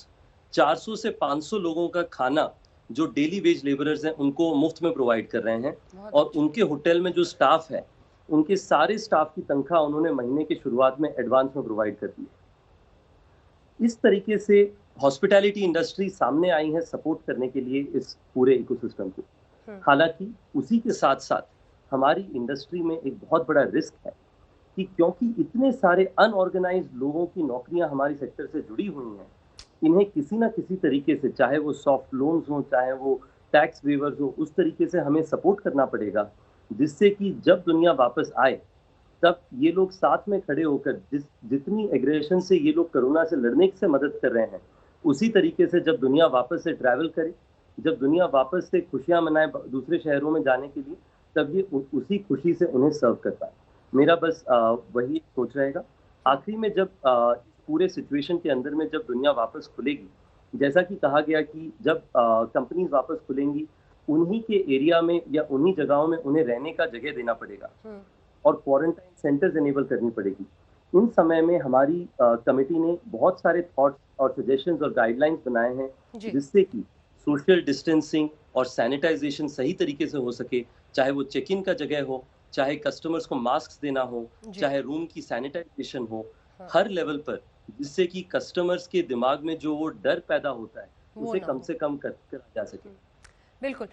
400 से 500 लोगों का खाना, जो डेली वेज लेबरर्स हैं, उनको मुफ्त में प्रोवाइड कर रहे हैं। और उनके होटल में जो स्टाफ है, उनके सारे स्टाफ की तनख्वाह उन्होंने महीने की शुरुआत में एडवांस में प्रोवाइड कर दी है। इस तरीके से हॉस्पिटैलिटी इंडस्ट्री सामने आई है सपोर्ट करने के लिए इस पूरे इकोसिस्टम को। हालांकि उसी के साथ साथ हमारी इंडस्ट्री में एक बहुत बड़ा रिस्क है कि क्योंकि इतने सारे अनऑर्गेनाइज्ड लोगों की नौकरियां हमारी सेक्टर से जुड़ी हुई हैं, इन्हें किसी ना किसी तरीके से, चाहे वो सॉफ्ट लोन्स हो, चाहे वो टैक्स वेवर्स हो, उस तरीके से हमें सपोर्ट करना पड़ेगा, जिससे कि जब दुनिया वापस आए तब ये लोग साथ में खड़े होकर जितनी एग्रेशन से ये लोग कोरोना से लड़ने से मदद कर रहे हैं, उसी तरीके से जब दुनिया वापस से ट्रैवल करे, जब दुनिया वापस से खुशियां मनाए दूसरे शहरों में जाने के लिए, तब ये उसी खुशी से उन्हें सर्व कर पाए। मेरा बस वही सोच रहेगा। आखिरी में जब पूरे सिचुएशन के अंदर में जब दुनिया वापस खुलेगी, जैसा कि कहा गया कि जब कंपनीज वापस खुलेंगी, उन्हीं के एरिया में या उन्हीं जगहों में उन्हें रहने का जगह देना पड़ेगा और क्वारंटाइन सेंटर्स इनेबल करनी पड़ेगी। इन समय में हमारी कमेटी ने बहुत सारे थॉट्स और सजेशंस और गाइडलाइंस बनाए हैं, जिससे कि सोशल डिस्टेंसिंग और सैनिटाइजेशन सही तरीके से हो सके, चाहे वो चेक इन का जगह हो, चाहे कस्टमर्स को मास्क देना हो, चाहे रूम की सैनिटाइजेशन हो, हर लेवल पर, जिससे कि कस्टमर्स के दिमाग में जो वो डर पैदा होता है उसे कम से कम करा जा सके। बिल्कुल।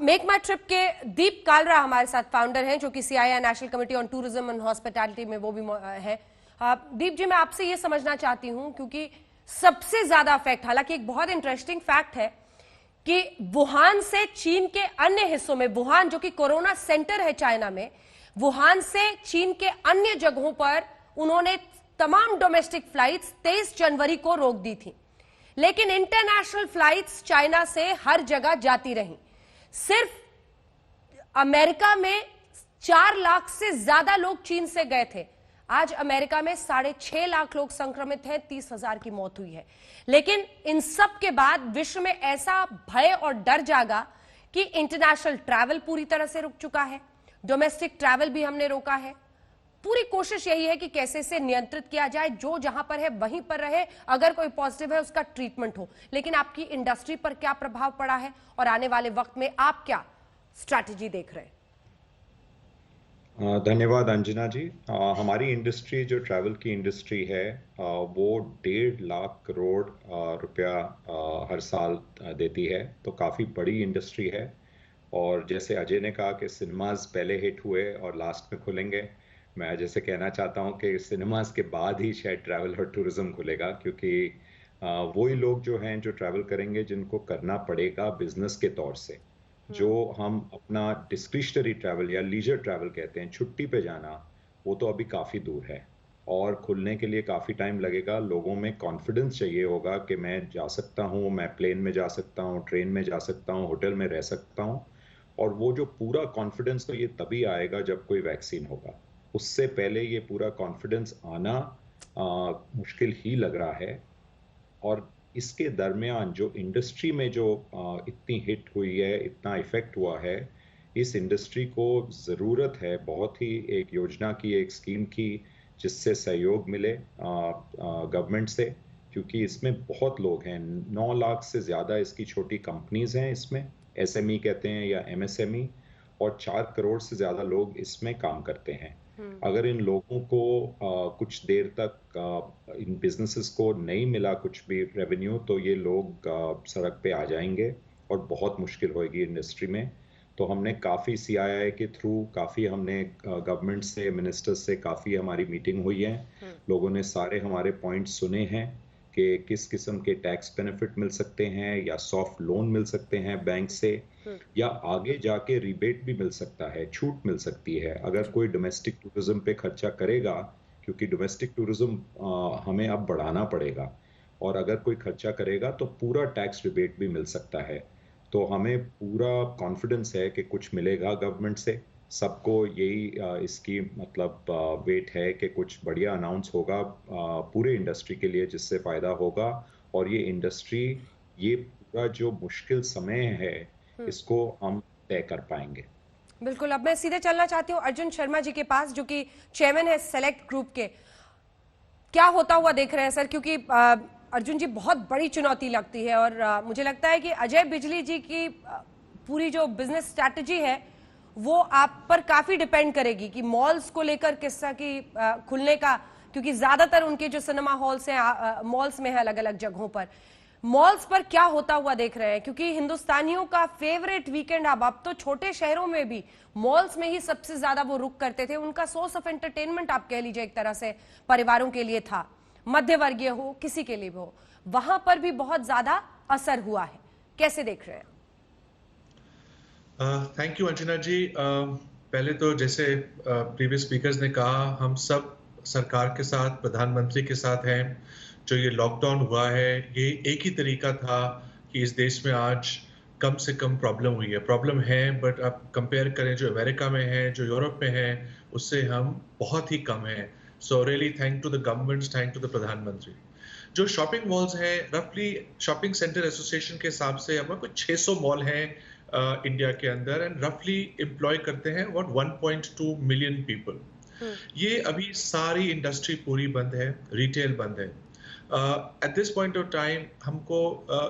मेक माई ट्रिप के दीप कालरा हमारे साथ फाउंडर हैं, जो कि CII national committee on tourism and hospitality में वो भी है। दीप जी, मैं आपसे ये समझना चाहती हूँ, क्योंकि सबसे ज्यादा इफेक्ट, हालांकि एक बहुत इंटरेस्टिंग फैक्ट है कि वुहान से चीन के अन्य हिस्सों में, वुहान जो कि कोरोना सेंटर है चाइना में, वुहान से चीन के अन्य जगहों पर उन्होंने तमाम डोमेस्टिक फ्लाइट्स 23 जनवरी को रोक दी थी, लेकिन इंटरनेशनल फ्लाइट्स चाइना से हर जगह जाती रहीं। सिर्फ अमेरिका में 4 लाख से ज्यादा लोग चीन से गए थे। आज अमेरिका में 6.5 लाख लोग संक्रमित हैं, 30,000 की मौत हुई है। लेकिन इन सब के बाद विश्व में ऐसा भय और डर जागा कि इंटरनेशनल ट्रैवल पूरी तरह से रुक चुका है, डोमेस्टिक ट्रैवल भी हमने रोका है। पूरी कोशिश यही है कि कैसे से नियंत्रित किया जाए, जो जहां पर है वहीं पर रहे, अगर कोई पॉजिटिव है उसका ट्रीटमेंट हो। लेकिन आपकी इंडस्ट्री पर क्या प्रभाव पड़ा है और आने वाले वक्त में आप क्या स्ट्रैटेजी देख रहे हैं? धन्यवाद अंजना जी। हमारी इंडस्ट्री, जो ट्रैवल की इंडस्ट्री है, वो 1.5 लाख करोड़ रुपया हर साल देती है, तो काफ़ी बड़ी इंडस्ट्री है। और जैसे अजय ने कहा कि सिनेमाज पहले हिट हुए और लास्ट में खुलेंगे, मैं जैसे कहना चाहता हूँ कि सिनेमाज के बाद ही शायद ट्रैवल और टूरिज्म खुलेगा, क्योंकि वही लोग जो हैं जो ट्रैवल करेंगे, जिनको करना पड़ेगा बिजनेस के तौर से। जो हम अपना डिस्क्रिशनरी ट्रैवल या लीजर ट्रैवल कहते हैं, छुट्टी पे जाना, वो तो अभी काफ़ी दूर है और खुलने के लिए काफ़ी टाइम लगेगा। लोगों में कॉन्फिडेंस चाहिए होगा कि मैं जा सकता हूँ, मैं प्लेन में जा सकता हूँ, ट्रेन में जा सकता हूँ, होटल में रह सकता हूँ। और वो जो पूरा कॉन्फिडेंस, तो ये तभी आएगा जब कोई वैक्सीन होगा। उससे पहले ये पूरा कॉन्फिडेंस आना मुश्किल ही लग रहा है। और इसके दरमियान जो इंडस्ट्री में जो इतनी हिट हुई है, इतना इफेक्ट हुआ है, इस इंडस्ट्री को ज़रूरत है बहुत ही एक योजना की, एक स्कीम की, जिससे सहयोग मिले गवर्नमेंट से, क्योंकि इसमें बहुत लोग हैं। 9 लाख से ज़्यादा इसकी छोटी कंपनीज हैं, इसमें SME कहते हैं या MSME, और 4 करोड़ से ज़्यादा लोग इसमें काम करते हैं। अगर इन लोगों को कुछ देर तक इन बिजनेसेस को नहीं मिला कुछ भी रेवेन्यू, तो ये लोग सड़क पे आ जाएंगे और बहुत मुश्किल होगी इंडस्ट्री में। तो हमने काफ़ी CII के थ्रू काफ़ी हमने गवर्नमेंट से, मिनिस्टर्स से काफ़ी हमारी मीटिंग हुई है। लोगों ने सारे हमारे पॉइंट्स सुने हैं कि किस किस्म के टैक्स बेनिफिट मिल सकते हैं, या सॉफ्ट लोन मिल सकते हैं बैंक से, या आगे जाके रिबेट भी मिल सकता है, छूट मिल सकती है अगर कोई डोमेस्टिक टूरिज्म पे खर्चा करेगा, क्योंकि डोमेस्टिक टूरिज्म हमें अब बढ़ाना पड़ेगा, और अगर कोई खर्चा करेगा तो पूरा टैक्स रिबेट भी मिल सकता है। तो हमें पूरा कॉन्फिडेंस है कि कुछ मिलेगा गवर्नमेंट से। सबको यही इसकी मतलब वेट है कि कुछ बढ़िया अनाउंस होगा पूरे इंडस्ट्री के लिए, जिससे फ़ायदा होगा, और ये इंडस्ट्री, ये पूरा जो मुश्किल समय है, इसको हम तय कर पाएंगे। बिल्कुल। अब मैं सीधे चलना चाहती हूँ अर्जुन शर्मा जी के पास, जो कि चेयरमैन है सेलेक्ट ग्रुप के। क्या होता हुआ देख रहे हैं सर, क्योंकि अर्जुन जी बहुत बड़ी चुनौती लगती है, और मुझे लगता है कि अजय बिजली जी की पूरी जो बिजनेस स्ट्रैटेजी है वो आप पर काफी डिपेंड करेगी कि मॉल्स को लेकर किस तरह की खुलने का, क्योंकि ज्यादातर उनके जो सिनेमा हॉल्स हैं मॉल्स में है, अलग अलग जगहों पर। मॉल्स पर क्या होता हुआ देख रहे हैं, क्योंकि हिंदुस्तानियों का फेवरेट वीकेंड अब तो छोटे शहरों में भी मॉल्स में ही सबसे ज्यादा वो रुक करते थे। उनका सोर्स ऑफ एंटरटेनमेंट आप कह लीजिए एक तरह से परिवारों के लिए था, मध्य वर्गीय हो, किसी के लिए भी हो, वहां पर भी बहुत ज्यादा असर हुआ है। कैसे देख रहे हैं? थैंक यू अंजना जी। पहले तो जैसे प्रीवियस स्पीकर्स ने कहा, हम सब सरकार के साथ, प्रधानमंत्री के साथ हैं। जो ये लॉकडाउन हुआ है, ये एक ही तरीका था कि इस देश में आज कम से कम प्रॉब्लम हुई है। प्रॉब्लम है, बट आप कंपेयर करें जो अमेरिका में है, जो यूरोप में है, उससे हम बहुत ही कम हैं। So really thank to the government, thank to the प्रधानमंत्री। जो शॉपिंग मॉल्स हैं, रफली शॉपिंग सेंटर एसोसिएशन के हिसाब से हमारे कुछ 600 मॉल हैं इंडिया के अंदर, एंड रफली एम्प्लॉय करते हैं अबाउट 1.2 मिलियन पीपल। ये अभी सारी इंडस्ट्री पूरी बंद है, रिटेल बंद है। At this point of time हमको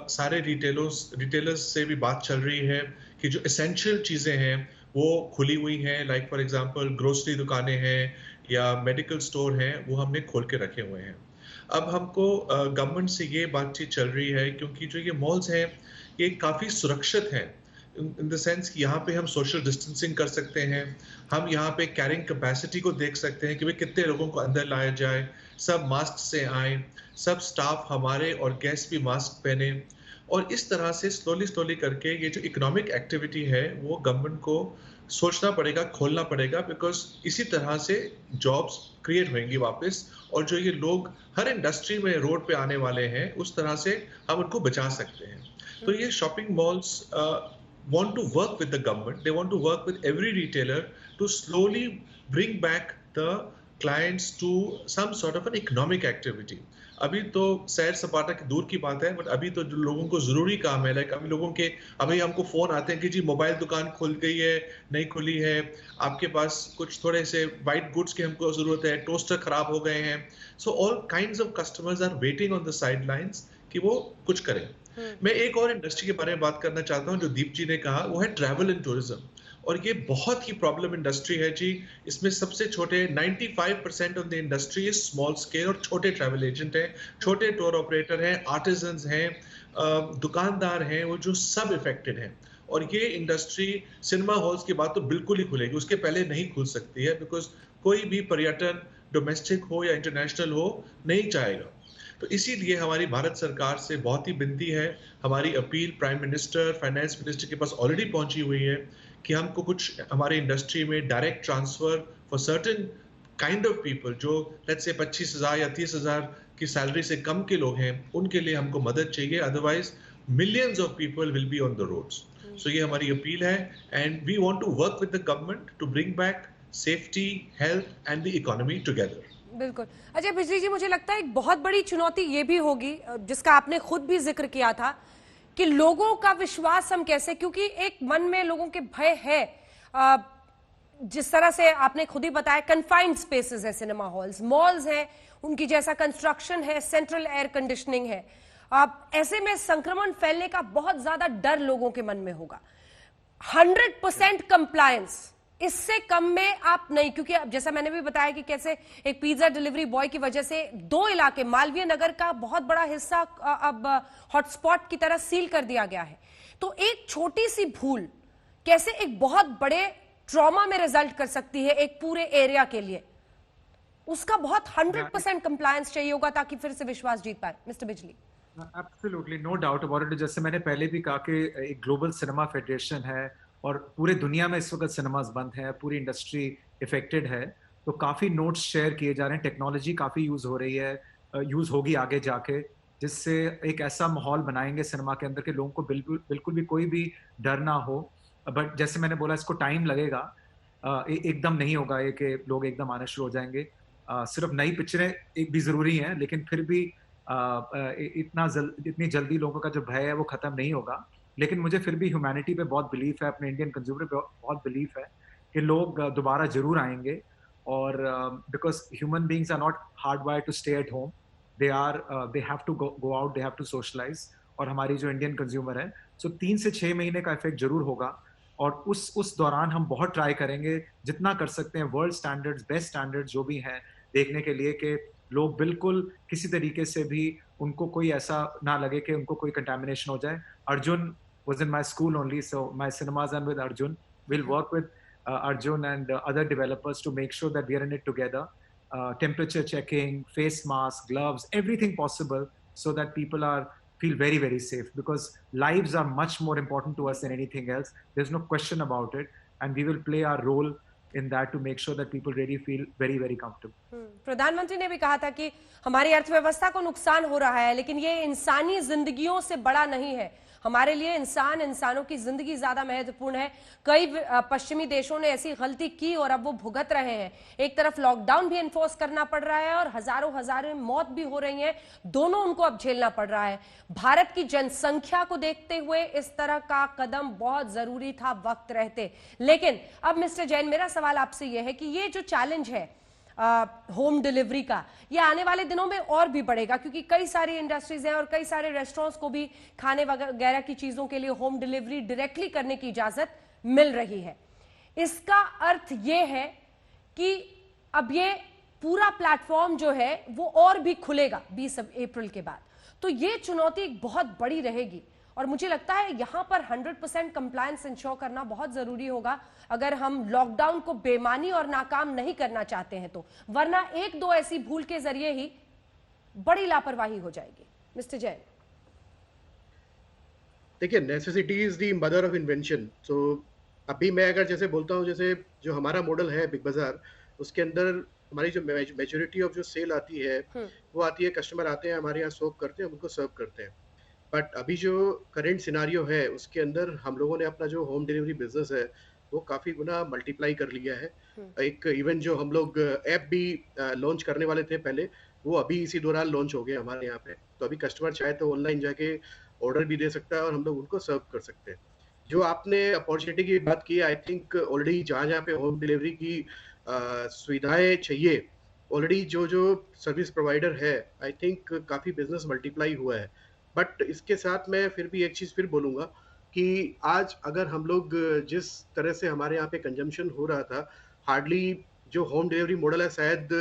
सारे रिटेलर्स से भी बात चल रही है कि जो एसेंशियल चीज़ें हैं वो खुली हुई हैं, लाइक फॉर एग्जांपल ग्रोसरी दुकानें हैं या मेडिकल स्टोर हैं, वो हमने खोल के रखे हुए हैं। अब हमको गवर्नमेंट से ये बातचीत चल रही है, क्योंकि जो ये मॉल्स हैं ये काफ़ी सुरक्षित हैं, इन द सेंस कि यहाँ पे हम सोशल डिस्टेंसिंग कर सकते हैं, हम यहाँ पे कैरिंग कैपेसिटी को देख सकते हैं कि भाई कितने लोगों को अंदर लाया जाए, सब मास्क से आए, सब स्टाफ हमारे और गेस्ट भी मास्क पहने, और इस तरह से स्लोली करके ये जो इकोनॉमिक एक्टिविटी है वो गवर्नमेंट को सोचना पड़ेगा, खोलना पड़ेगा, बिकॉज इसी तरह से जॉब्स क्रिएट होंगी वापस, और जो ये लोग हर इंडस्ट्री में रोड पे आने वाले हैं, उस तरह से हम उनको बचा सकते हैं। तो ये shopping malls want to work with the government, they want to work with every retailer to slowly bring back the clients to some sort of an economic activity. अभी तो सैर सपाटा की दूर की बात है, बट अभी तो जो लोगों को जरूरी काम है, लाइक अभी लोगों के अभी हमको फोन आते हैं कि जी मोबाइल दुकान खुल गई है, नहीं खुली है, आपके पास कुछ थोड़े से वाइट गुड्स की हमको जरूरत है, टोस्टर खराब हो गए हैं। So all kinds of customers are waiting on the side lines कि वो कुछ करें। मैं एक और इंडस्ट्री के बारे में बात करना चाहता हूं जो दीप जी ने कहा, वो है ट्रैवल एंड टूरिज्म, और ये बहुत ही प्रॉब्लम इंडस्ट्री है जी। इसमें सबसे छोटे 95% of the industry is small scale, और छोटे ट्रैवल एजेंट हैं, छोटे टूर ऑपरेटर हैं, आर्टिजन्स हैं, दुकानदार हैं, वो जो सब इफेक्टेड हैं। और ये इंडस्ट्री, सिनेमा हॉल्स की बात तो बिल्कुल ही खुलेगी, उसके पहले नहीं खुल सकती है, बिकॉज कोई भी पर्यटन डोमेस्टिक हो या इंटरनेशनल हो नहीं चाहेगा। तो इसीलिए हमारी भारत सरकार से बहुत ही विनती है, हमारी appeal prime minister, finance minister के पास ऑलरेडी पहुंची हुई है कि हमको कुछ हमारे इंडस्ट्री में direct transfer for certain kind of people, जो लेट्स से 25,000 या 30,000 की सैलरी से कम के लोग हैं, उनके लिए हमको मदद चाहिए, otherwise millions of people will be on the roads. So ये हमारी अपील है, and we want to work with the government to bring back safety, health and the economy together. बिल्कुल। अजय बिजली जी, मुझे लगता है एक बहुत बड़ी चुनौती ये भी होगी, जिसका आपने खुद भी जिक्र किया था, कि लोगों का विश्वास हम कैसे, क्योंकि एक मन में लोगों के भय है। जिस तरह से आपने खुद ही बताया, कन्फाइंड स्पेसेस है, सिनेमा हॉल्स, मॉल्स हैं, उनकी जैसा कंस्ट्रक्शन है, सेंट्रल एयर कंडीशनिंग है। ऐसे में संक्रमण फैलने का बहुत ज्यादा डर लोगों के मन में होगा। 100% कंप्लायंस, इससे कम में आप नहीं, क्योंकि अब जैसा मैंने भी बताया कि कैसे एक पिज्जा डिलीवरी बॉय की वजह से 2 इलाके, मालवीय नगर का बहुत बड़ा हिस्सा अब हॉटस्पॉट की तरह सील कर दिया गया है। तो एक छोटी सी भूल कैसे एक बहुत बड़े ट्रॉमा में रिजल्ट कर सकती है एक पूरे एरिया के लिए। उसका बहुत 100% कंप्लायंस चाहिए होगा ताकि फिर से विश्वास जीत पाए। Mister Bijli. Absolutely, no doubt about it. जैसे मैंने पहले भी कहा कि एक ग्लोबल सिनेमा फेडरेशन है और पूरे दुनिया में इस वक्त सिनेमास बंद है, पूरी इंडस्ट्री इफेक्टेड है, तो काफी नोट्स शेयर किए जा रहे हैं, टेक्नोलॉजी काफी यूज हो रही है, यूज होगी आगे जाके, जिससे एक ऐसा माहौल बनाएंगे सिनेमा के अंदर के लोगों को बिल्कुल भी कोई भी डर ना हो। बट जैसे मैंने बोला, इसको टाइम लगेगा, एकदम नहीं होगा ये कि लोग एकदम आने शुरू हो जाएंगे। सिर्फ नई पिक्चरें एक भी जरूरी हैं, लेकिन फिर भी इतनी जल्दी लोगों का जो भय है वो खत्म नहीं होगा। लेकिन मुझे फिर भी ह्यूमैनिटी पे बहुत बिलीफ है, अपने इंडियन कंज्यूमर पे बहुत बिलीफ है कि लोग दोबारा जरूर आएंगे। और because human beings are not hard wire to stay at home, they have to go out, they have to socialize. और हमारी जो इंडियन कंज्यूमर है, सो 3 से 6 महीने का इफेक्ट जरूर होगा। और उस दौरान हम बहुत ट्राई करेंगे, जितना कर सकते हैं, वर्ल्ड स्टैंडर्ड्स, बेस्ट स्टैंडर्ड्स जो भी हैं, देखने के लिए कि लोग बिल्कुल किसी तरीके से भी उनको कोई ऐसा ना लगे कि उनको कोई कंटामिनेशन हो जाए। Arjun was in my school only, so my cinemas are with Arjun. We'll work with Arjun and other developers to make sure that we are in it together. Temperature checking, face mask, gloves, everything possible, so that people feel very, very safe, because lives are much more important to us than anything else. There's no question about it, and we will play our role in that to make sure that people really feel very, very comfortable. प्रधानमंत्री ने भी कहा था कि हमारी अर्थव्यवस्था को नुकसान हो रहा है, लेकिन ये इंसानी जिंदगियों से बड़ा नहीं है। हमारे लिए इंसानों की जिंदगी ज्यादा महत्वपूर्ण है। कई पश्चिमी देशों ने ऐसी गलती की और अब वो भुगत रहे हैं। एक तरफ लॉकडाउन भी एनफोर्स करना पड़ रहा है और हजारों मौत भी हो रही हैं, दोनों उनको अब झेलना पड़ रहा है। भारत की जनसंख्या को देखते हुए इस तरह का कदम बहुत जरूरी था वक्त रहते। लेकिन अब मिस्टर जैन, मेरा सवाल आपसे यह है कि ये जो चैलेंज है होम डिलीवरी का, ये आने वाले दिनों में और भी बढ़ेगा, क्योंकि कई सारी इंडस्ट्रीज हैं और कई सारे रेस्टोरेंट्स को भी खाने वगैरह की चीजों के लिए होम डिलीवरी डायरेक्टली करने की इजाजत मिल रही है। इसका अर्थ ये है कि अब ये पूरा प्लेटफॉर्म जो है वो और भी खुलेगा 20 अप्रैल के बाद। तो ये चुनौती एक बहुत बड़ी रहेगी और मुझे लगता है यहां पर 100% कंप्लायंस इंश्योर करना बहुत जरूरी होगा अगर हम लॉकडाउन को बेमानी और नाकाम नहीं करना चाहते हैं तो, वरना 1-2 ऐसी भूल के जरिए ही बड़ी लापरवाही हो जाएगी। मिस्टर जैन। देखिए, necessity is the mother of invention. तो अभी मैं अगर जैसे बोलता हूँ, जैसे जो हमारा मॉडल है बिग बाजार, उसके अंदर हमारी जो मेजोरिटी ऑफ जो सेल आती है वो आती है, कस्टमर आते हैं हमारे यहाँ शॉप करते हैं, हम उनको सर्व करते हैं। बट अभी जो करंट सिनारियो है उसके अंदर हम लोगों ने अपना जो होम डिलीवरी बिजनेस है वो काफी गुना मल्टीप्लाई कर लिया है। एक इवन जो हम लोग ऐप भी लॉन्च करने वाले थे पहले, वो अभी इसी दौरान लॉन्च हो गया हमारे यहाँ पे। तो अभी कस्टमर चाहे तो ऑनलाइन जाके ऑर्डर भी दे सकता है और हम लोग उनको सर्व कर सकते हैं। जो आपने अपॉर्चुनिटी की बात की, आई थिंक ऑलरेडी जहाँ पे होम डिलीवरी की सुविधाएं चाहिए, ऑलरेडी जो सर्विस प्रोवाइडर है, आई थिंक काफी बिजनेस मल्टीप्लाई हुआ है। बट इसके साथ मैं फिर भी एक चीज फिर बोलूंगा कि आज अगर हम लोग जिस तरह से हमारे यहाँ पे कंजम्पशन हो रहा था, हार्डली जो होम डिलीवरी मॉडल है, शायद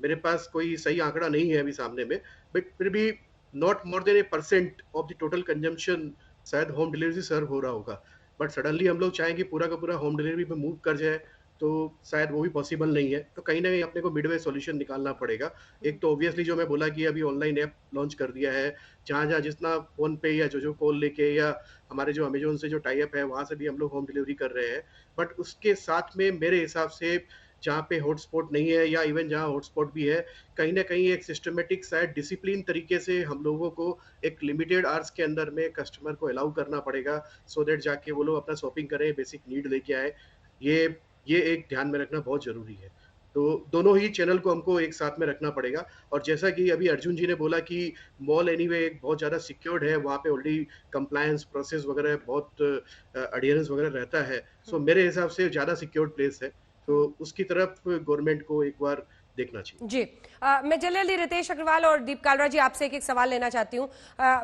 मेरे पास कोई सही आंकड़ा नहीं है अभी सामने में, बट फिर भी not more than 1% of the total consumption शायद होम डिलीवरी से सर्व हो रहा होगा। बट सडनली हम लोग चाहें कि पूरा का पूरा होम डिलीवरी पे मूव कर जाए तो शायद वो भी पॉसिबल नहीं है। तो कहीं ना कहीं अपने को मिडवे सॉल्यूशन निकालना पड़ेगा। एक तो ऑब्वियसली जो मैं बोला कि अभी ऑनलाइन ऐप लॉन्च कर दिया है, जहाँ जितना फोन पे या जो कॉल लेके या हमारे जो अमेजोन से जो टाई अप है वहाँ से भी हम लोग होम डिलीवरी कर रहे हैं। बट उसके साथ में मेरे हिसाब से जहाँ पे हॉटस्पॉट नहीं है या इवन जहाँ हॉटस्पॉट भी है, कहीं ना कहीं एक सिस्टमेटिक शायद डिसिप्लिन तरीके से हम लोगों को एक लिमिटेड आवर्स के अंदर में कस्टमर को अलाउ करना पड़ेगा, सो दैट जाके वो लोग अपना शॉपिंग करें, बेसिक नीड लेके आए। ये एक ध्यान में रखना बहुत जरूरी है। तो दोनों ही चैनल को हमको एक साथ में रखना पड़ेगा। और जैसा कि अभी अर्जुन जी ने बोला कि मॉल एनीवे एक बहुत ज़्यादा सिक्योर्ड है, वहाँ पे ऑलरेडी कंप्लायंस प्रोसेस वगैरह बहुत एडियरेंस वगैरह रहता है। सो मेरे हिसाब से ज़्यादा सिक्योर्ड प्लेस है, तो उसकी तरफ गवर्नमेंट को एक बार देखना चाहिए। जी मैं जल्दी रितेश अग्रवाल और दीप कालरा जी आपसे एक सवाल लेना चाहती हूँ।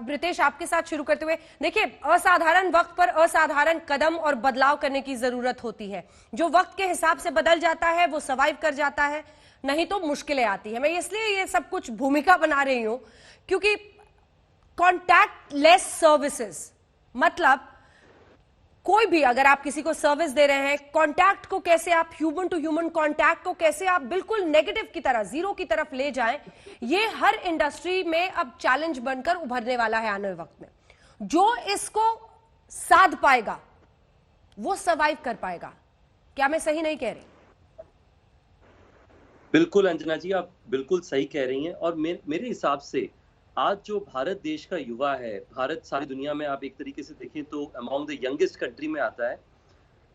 रितेश, आपके साथ शुरू करते हुए, देखिए असाधारण वक्त पर असाधारण कदम और बदलाव करने की जरूरत होती है। जो वक्त के हिसाब से बदल जाता है वो सर्वाइव कर जाता है, नहीं तो मुश्किलें आती है। मैं इसलिए ये सब कुछ भूमिका बना रही हूं क्योंकि कॉन्टैक्ट लेस सर्विसेज, मतलब कोई भी अगर आप किसी को सर्विस दे रहे हैं, कांटेक्ट को कैसे आप ह्यूमन टू ह्यूमन कांटेक्ट को कैसे आप बिल्कुल नेगेटिव की तरह, जीरो की तरफ ले जाएं, ये हर इंडस्ट्री में अब चैलेंज बनकर उभरने वाला है आने वाले वक्त में। जो इसको साध पाएगा वो सर्वाइव कर पाएगा। क्या मैं सही नहीं कह रही? बिल्कुल अंजना जी, आप बिल्कुल सही कह रही हैं। और मेरे हिसाब से आज जो भारत देश का युवा है, भारत सारी दुनिया में आप एक तरीके से देखें तो अमॉन्ग द यंगेस्ट कंट्री में आता है।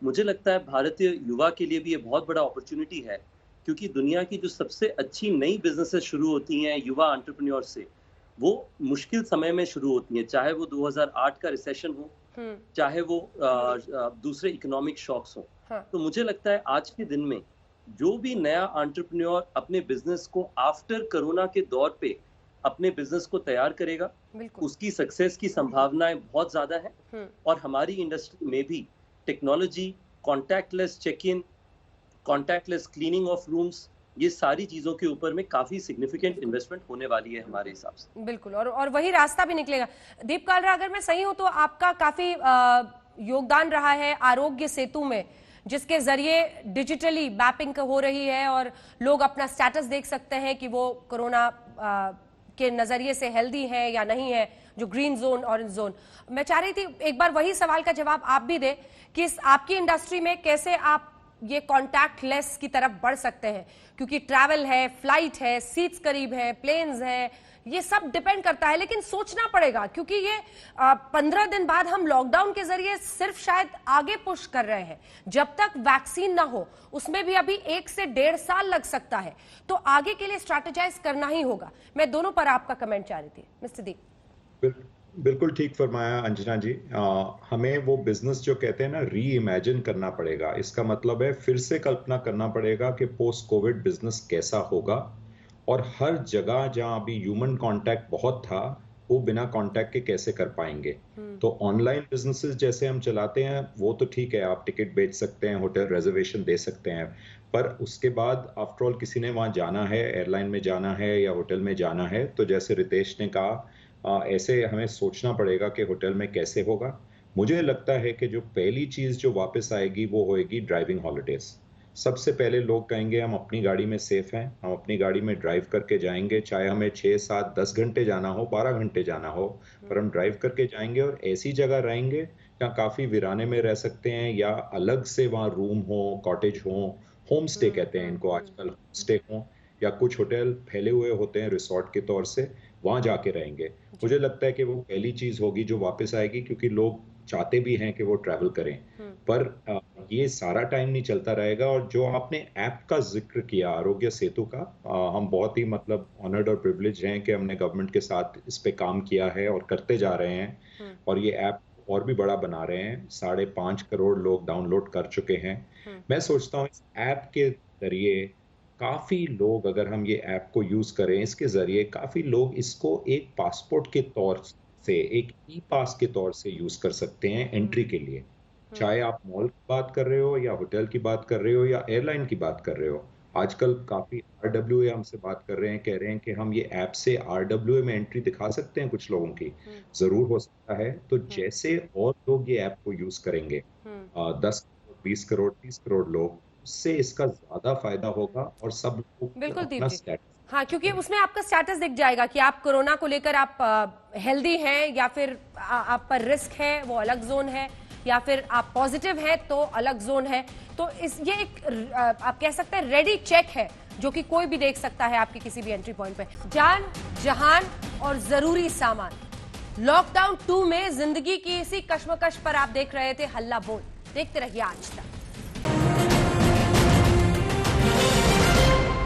मुझे लगता है भारतीय युवा के लिए भी ये बहुत बड़ा अपॉर्चुनिटी है, क्योंकि दुनिया की जो सबसे अच्छी नई बिजनेसेस शुरू होती हैं युवा एंटरप्रेन्योर से, वो मुश्किल समय में शुरू होती हैं, चाहे वो 2008 का रिसेशन हो, चाहे वो दूसरे इकोनॉमिक शॉक्स हो। तो मुझे लगता है आज के दिन में जो भी नया एंटरप्रेन्योर अपने बिजनेस को आफ्टर कोरोना के दौर पे अपने बिजनेस को तैयार करेगा, उसकी सक्सेस की संभावनाएं बहुत ज्यादा है। और हमारी इंडस्ट्री में भी technology, contactless check in, contactless cleaning of rooms, ये सारी चीजों के ऊपर में काफी सिग्निफिकेंट इन्वेस्टमेंट होने वाली है हमारे हिसाब से। बिल्कुल, और वही रास्ता भी निकलेगा। दीप कालरा, अगर मैं सही हूं तो आपका काफी योगदान रहा है आरोग्य सेतु में, जिसके जरिए डिजिटली मैपिंग हो रही है और लोग अपना स्टेटस देख सकते हैं कि वो कोरोना के नजरिए से हेल्दी है या नहीं है, जो ग्रीन जोन, ऑरेंज जोन। मैं चाह रही थी एक बार वही सवाल का जवाब आप भी दें कि आपकी इंडस्ट्री में कैसे आप ये कॉन्टैक्ट लेस की तरफ बढ़ सकते हैं, क्योंकि ट्रैवल है, फ्लाइट है, सीट्स करीब है, प्लेन्स है, ये सब डिपेंड करता है। लेकिन सोचना पड़ेगा क्योंकि ये 15 दिन बाद हम लॉकडाउन के जरिए सिर्फ शायद आगे पुश कर रहे हैं। जब तक वैक्सीन ना हो, उसमें भी अभी 1 से 1.5 साल लग सकता है, तो आगे के लिए स्ट्रैटेजाइज करना ही होगा। मैं दोनों पर आपका कमेंट चाह रही थी। मिस्टर दीप। बिल्कुल ठीक फरमाया अंजना जी। हमें वो बिजनेस जो कहते हैं ना, री इमेजिन करना पड़ेगा। इसका मतलब है फिर से कल्पना करना पड़ेगा कि पोस्ट कोविड बिजनेस कैसा होगा। और हर जगह जहां अभी ह्यूमन कांटेक्ट बहुत था, वो बिना कांटेक्ट के कैसे कर पाएंगे। तो ऑनलाइन बिजनेसेस जैसे हम चलाते हैं वो तो ठीक है, आप टिकट बेच सकते हैं, होटल रिजर्वेशन दे सकते हैं, पर उसके बाद आफ्टर ऑल किसी ने वहां जाना है, एयरलाइन में जाना है या होटल में जाना है, तो जैसे रितेश ने कहा, ऐसे हमें सोचना पड़ेगा कि होटल में कैसे होगा। मुझे लगता है कि जो पहली चीज जो वापस आएगी वो होएगी ड्राइविंग हॉलिडेज। सबसे पहले लोग कहेंगे हम अपनी गाड़ी में सेफ हैं, हम अपनी गाड़ी में ड्राइव करके जाएंगे, चाहे हमें 6, 7, 10 घंटे जाना हो, 12 घंटे जाना हो, पर हम ड्राइव करके जाएंगे और ऐसी जगह रहेंगे जहाँ काफी वीराने में रह सकते हैं, या अलग से वहाँ रूम हो, कॉटेज हो, होम स्टे कहते हैं इनको आजकल, स्टे हो, या कुछ होटल फैले हुए होते हैं रिसोर्ट के तौर से, वहां जाके रहेंगे। मुझे लगता है कि वो पहली चीज होगी जो वापस आएगी, क्योंकि लोग चाहते भी हैं कि वो ट्रैवल करें, पर ये सारा टाइम नहीं चलता रहेगा। और जो आपने ऐप का जिक्र किया आरोग्य सेतु का, हम बहुत ही मतलब ऑनर्ड और प्रिविलेज हैं कि हमने गवर्नमेंट के साथ इस पे काम किया है और करते जा रहे हैं, और ये ऐप और भी बड़ा बना रहे हैं। 5.5 करोड़ लोग डाउनलोड कर चुके हैं। मैं सोचता हूँ इस ऐप के जरिए काफी लोग, अगर हम ये ऐप को यूज करें, इसके जरिए काफी लोग इसको एक पासपोर्ट के तौर से, एक ई पास के तौर से यूज कर सकते हैं एंट्री के लिए। चाहे आप मॉल की बात कर रहे हो या होटल की बात कर रहे हो या एयरलाइन की बात कर रहे हो। आजकल काफी RWA हमसे बात कर रहे हैं, कह रहे हैं कि हम ये ऐप से RWA में एंट्री दिखा सकते हैं कुछ लोगों की। जरूर हो सकता है। तो जैसे और लोग ये ऐप को यूज करेंगे, 10 करोड़, 20 करोड़, 30 करोड़ लोग, उससे इसका ज्यादा फायदा होगा और सब लोग अपना स्टेटस, हाँ, क्योंकि उसमें आपका स्टेटस दिख जाएगा कि आप कोरोना को लेकर आप हेल्दी हैं या फिर आप पर रिस्क है, वो अलग जोन है, या फिर आप पॉजिटिव हैं तो अलग जोन है। तो ये एक आप कह सकते हैं रेडी चेक है, जो कि कोई भी देख सकता है आपके किसी भी एंट्री पॉइंट पे। जान, जहान और जरूरी सामान। लॉकडाउन 2 में जिंदगी की इसी कश्मकश पर आप देख रहे थे हल्ला बोल। देखते रहिए आज तक।